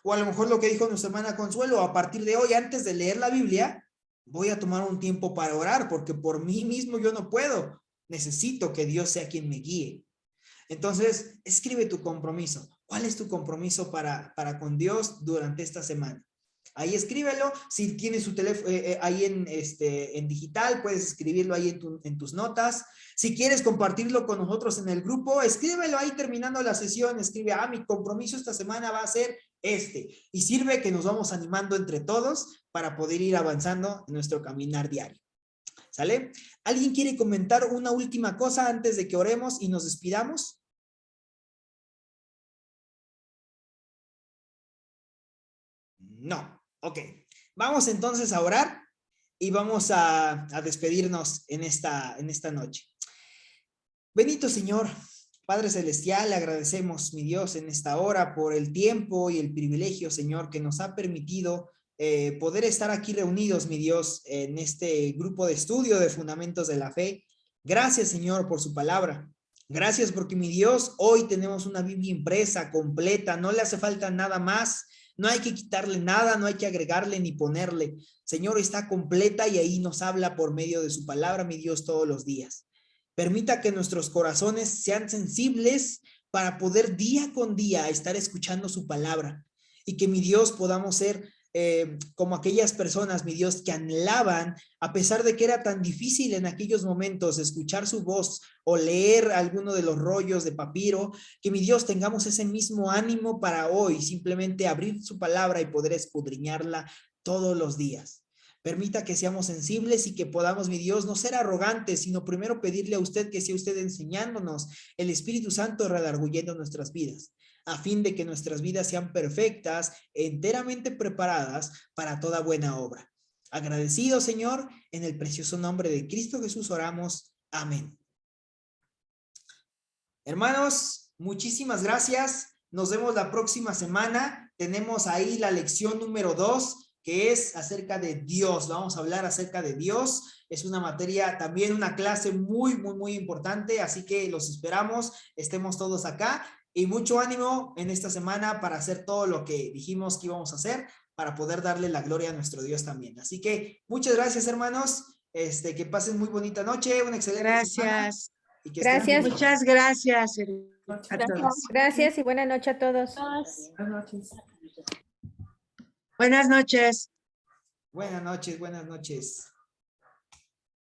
O a lo mejor lo que dijo nuestra hermana Consuelo, a partir de hoy, antes de leer la Biblia, voy a tomar un tiempo para orar, porque por mí mismo yo no puedo. Necesito que Dios sea quien me guíe. Entonces, escribe tu compromiso. ¿Cuál es tu compromiso para con Dios durante esta semana? Ahí escríbelo. Si tienes su teléfono ahí en digital, puedes escribirlo ahí en tus notas. Si quieres compartirlo con nosotros en el grupo, escríbelo ahí terminando la sesión. Escribe, mi compromiso esta semana va a ser este. Y sirve que nos vamos animando entre todos para poder ir avanzando en nuestro caminar diario. ¿Sale? ¿Alguien quiere comentar una última cosa antes de que oremos y nos despidamos? No. Ok. Vamos entonces a orar y vamos a despedirnos en esta noche. Bendito Señor, Padre Celestial, le agradecemos, mi Dios, en esta hora por el tiempo y el privilegio, Señor, que nos ha permitido poder estar aquí reunidos, mi Dios, en este grupo de estudio de Fundamentos de la Fe. Gracias, Señor, por su palabra. Gracias porque, mi Dios, hoy tenemos una Biblia impresa, completa, no le hace falta nada más, no hay que quitarle nada, no hay que agregarle ni ponerle. Señor, está completa y ahí nos habla por medio de su palabra, mi Dios, todos los días. Permita que nuestros corazones sean sensibles para poder día con día estar escuchando su palabra y que, mi Dios, podamos ser como aquellas personas, mi Dios, que anhelaban, a pesar de que era tan difícil en aquellos momentos escuchar su voz o leer alguno de los rollos de papiro, que, mi Dios, tengamos ese mismo ánimo para hoy, simplemente abrir su palabra y poder escudriñarla todos los días. Permita que seamos sensibles y que podamos, mi Dios, no ser arrogantes, sino primero pedirle a usted que sea usted enseñándonos, el Espíritu Santo redarguyendo nuestras vidas, a fin de que nuestras vidas sean perfectas, enteramente preparadas para toda buena obra. Agradecido, Señor, en el precioso nombre de Cristo Jesús oramos. Amén. Hermanos, muchísimas gracias. Nos vemos la próxima semana. Tenemos ahí la lección número 2, que es acerca de Dios. Vamos a hablar acerca de Dios. Es una materia, también una clase muy, muy, muy importante. Así que los esperamos. Estemos todos acá. Y mucho ánimo en esta semana para hacer todo lo que dijimos que íbamos a hacer, para poder darle la gloria a nuestro Dios también. Así que muchas gracias, hermanos. Que pasen muy bonita noche, una excelente semana. Y que Gracias. Muchas gracias a todos. Gracias y buena noche a todos. Buenas noches. Buenas noches. Buenas noches, buenas noches.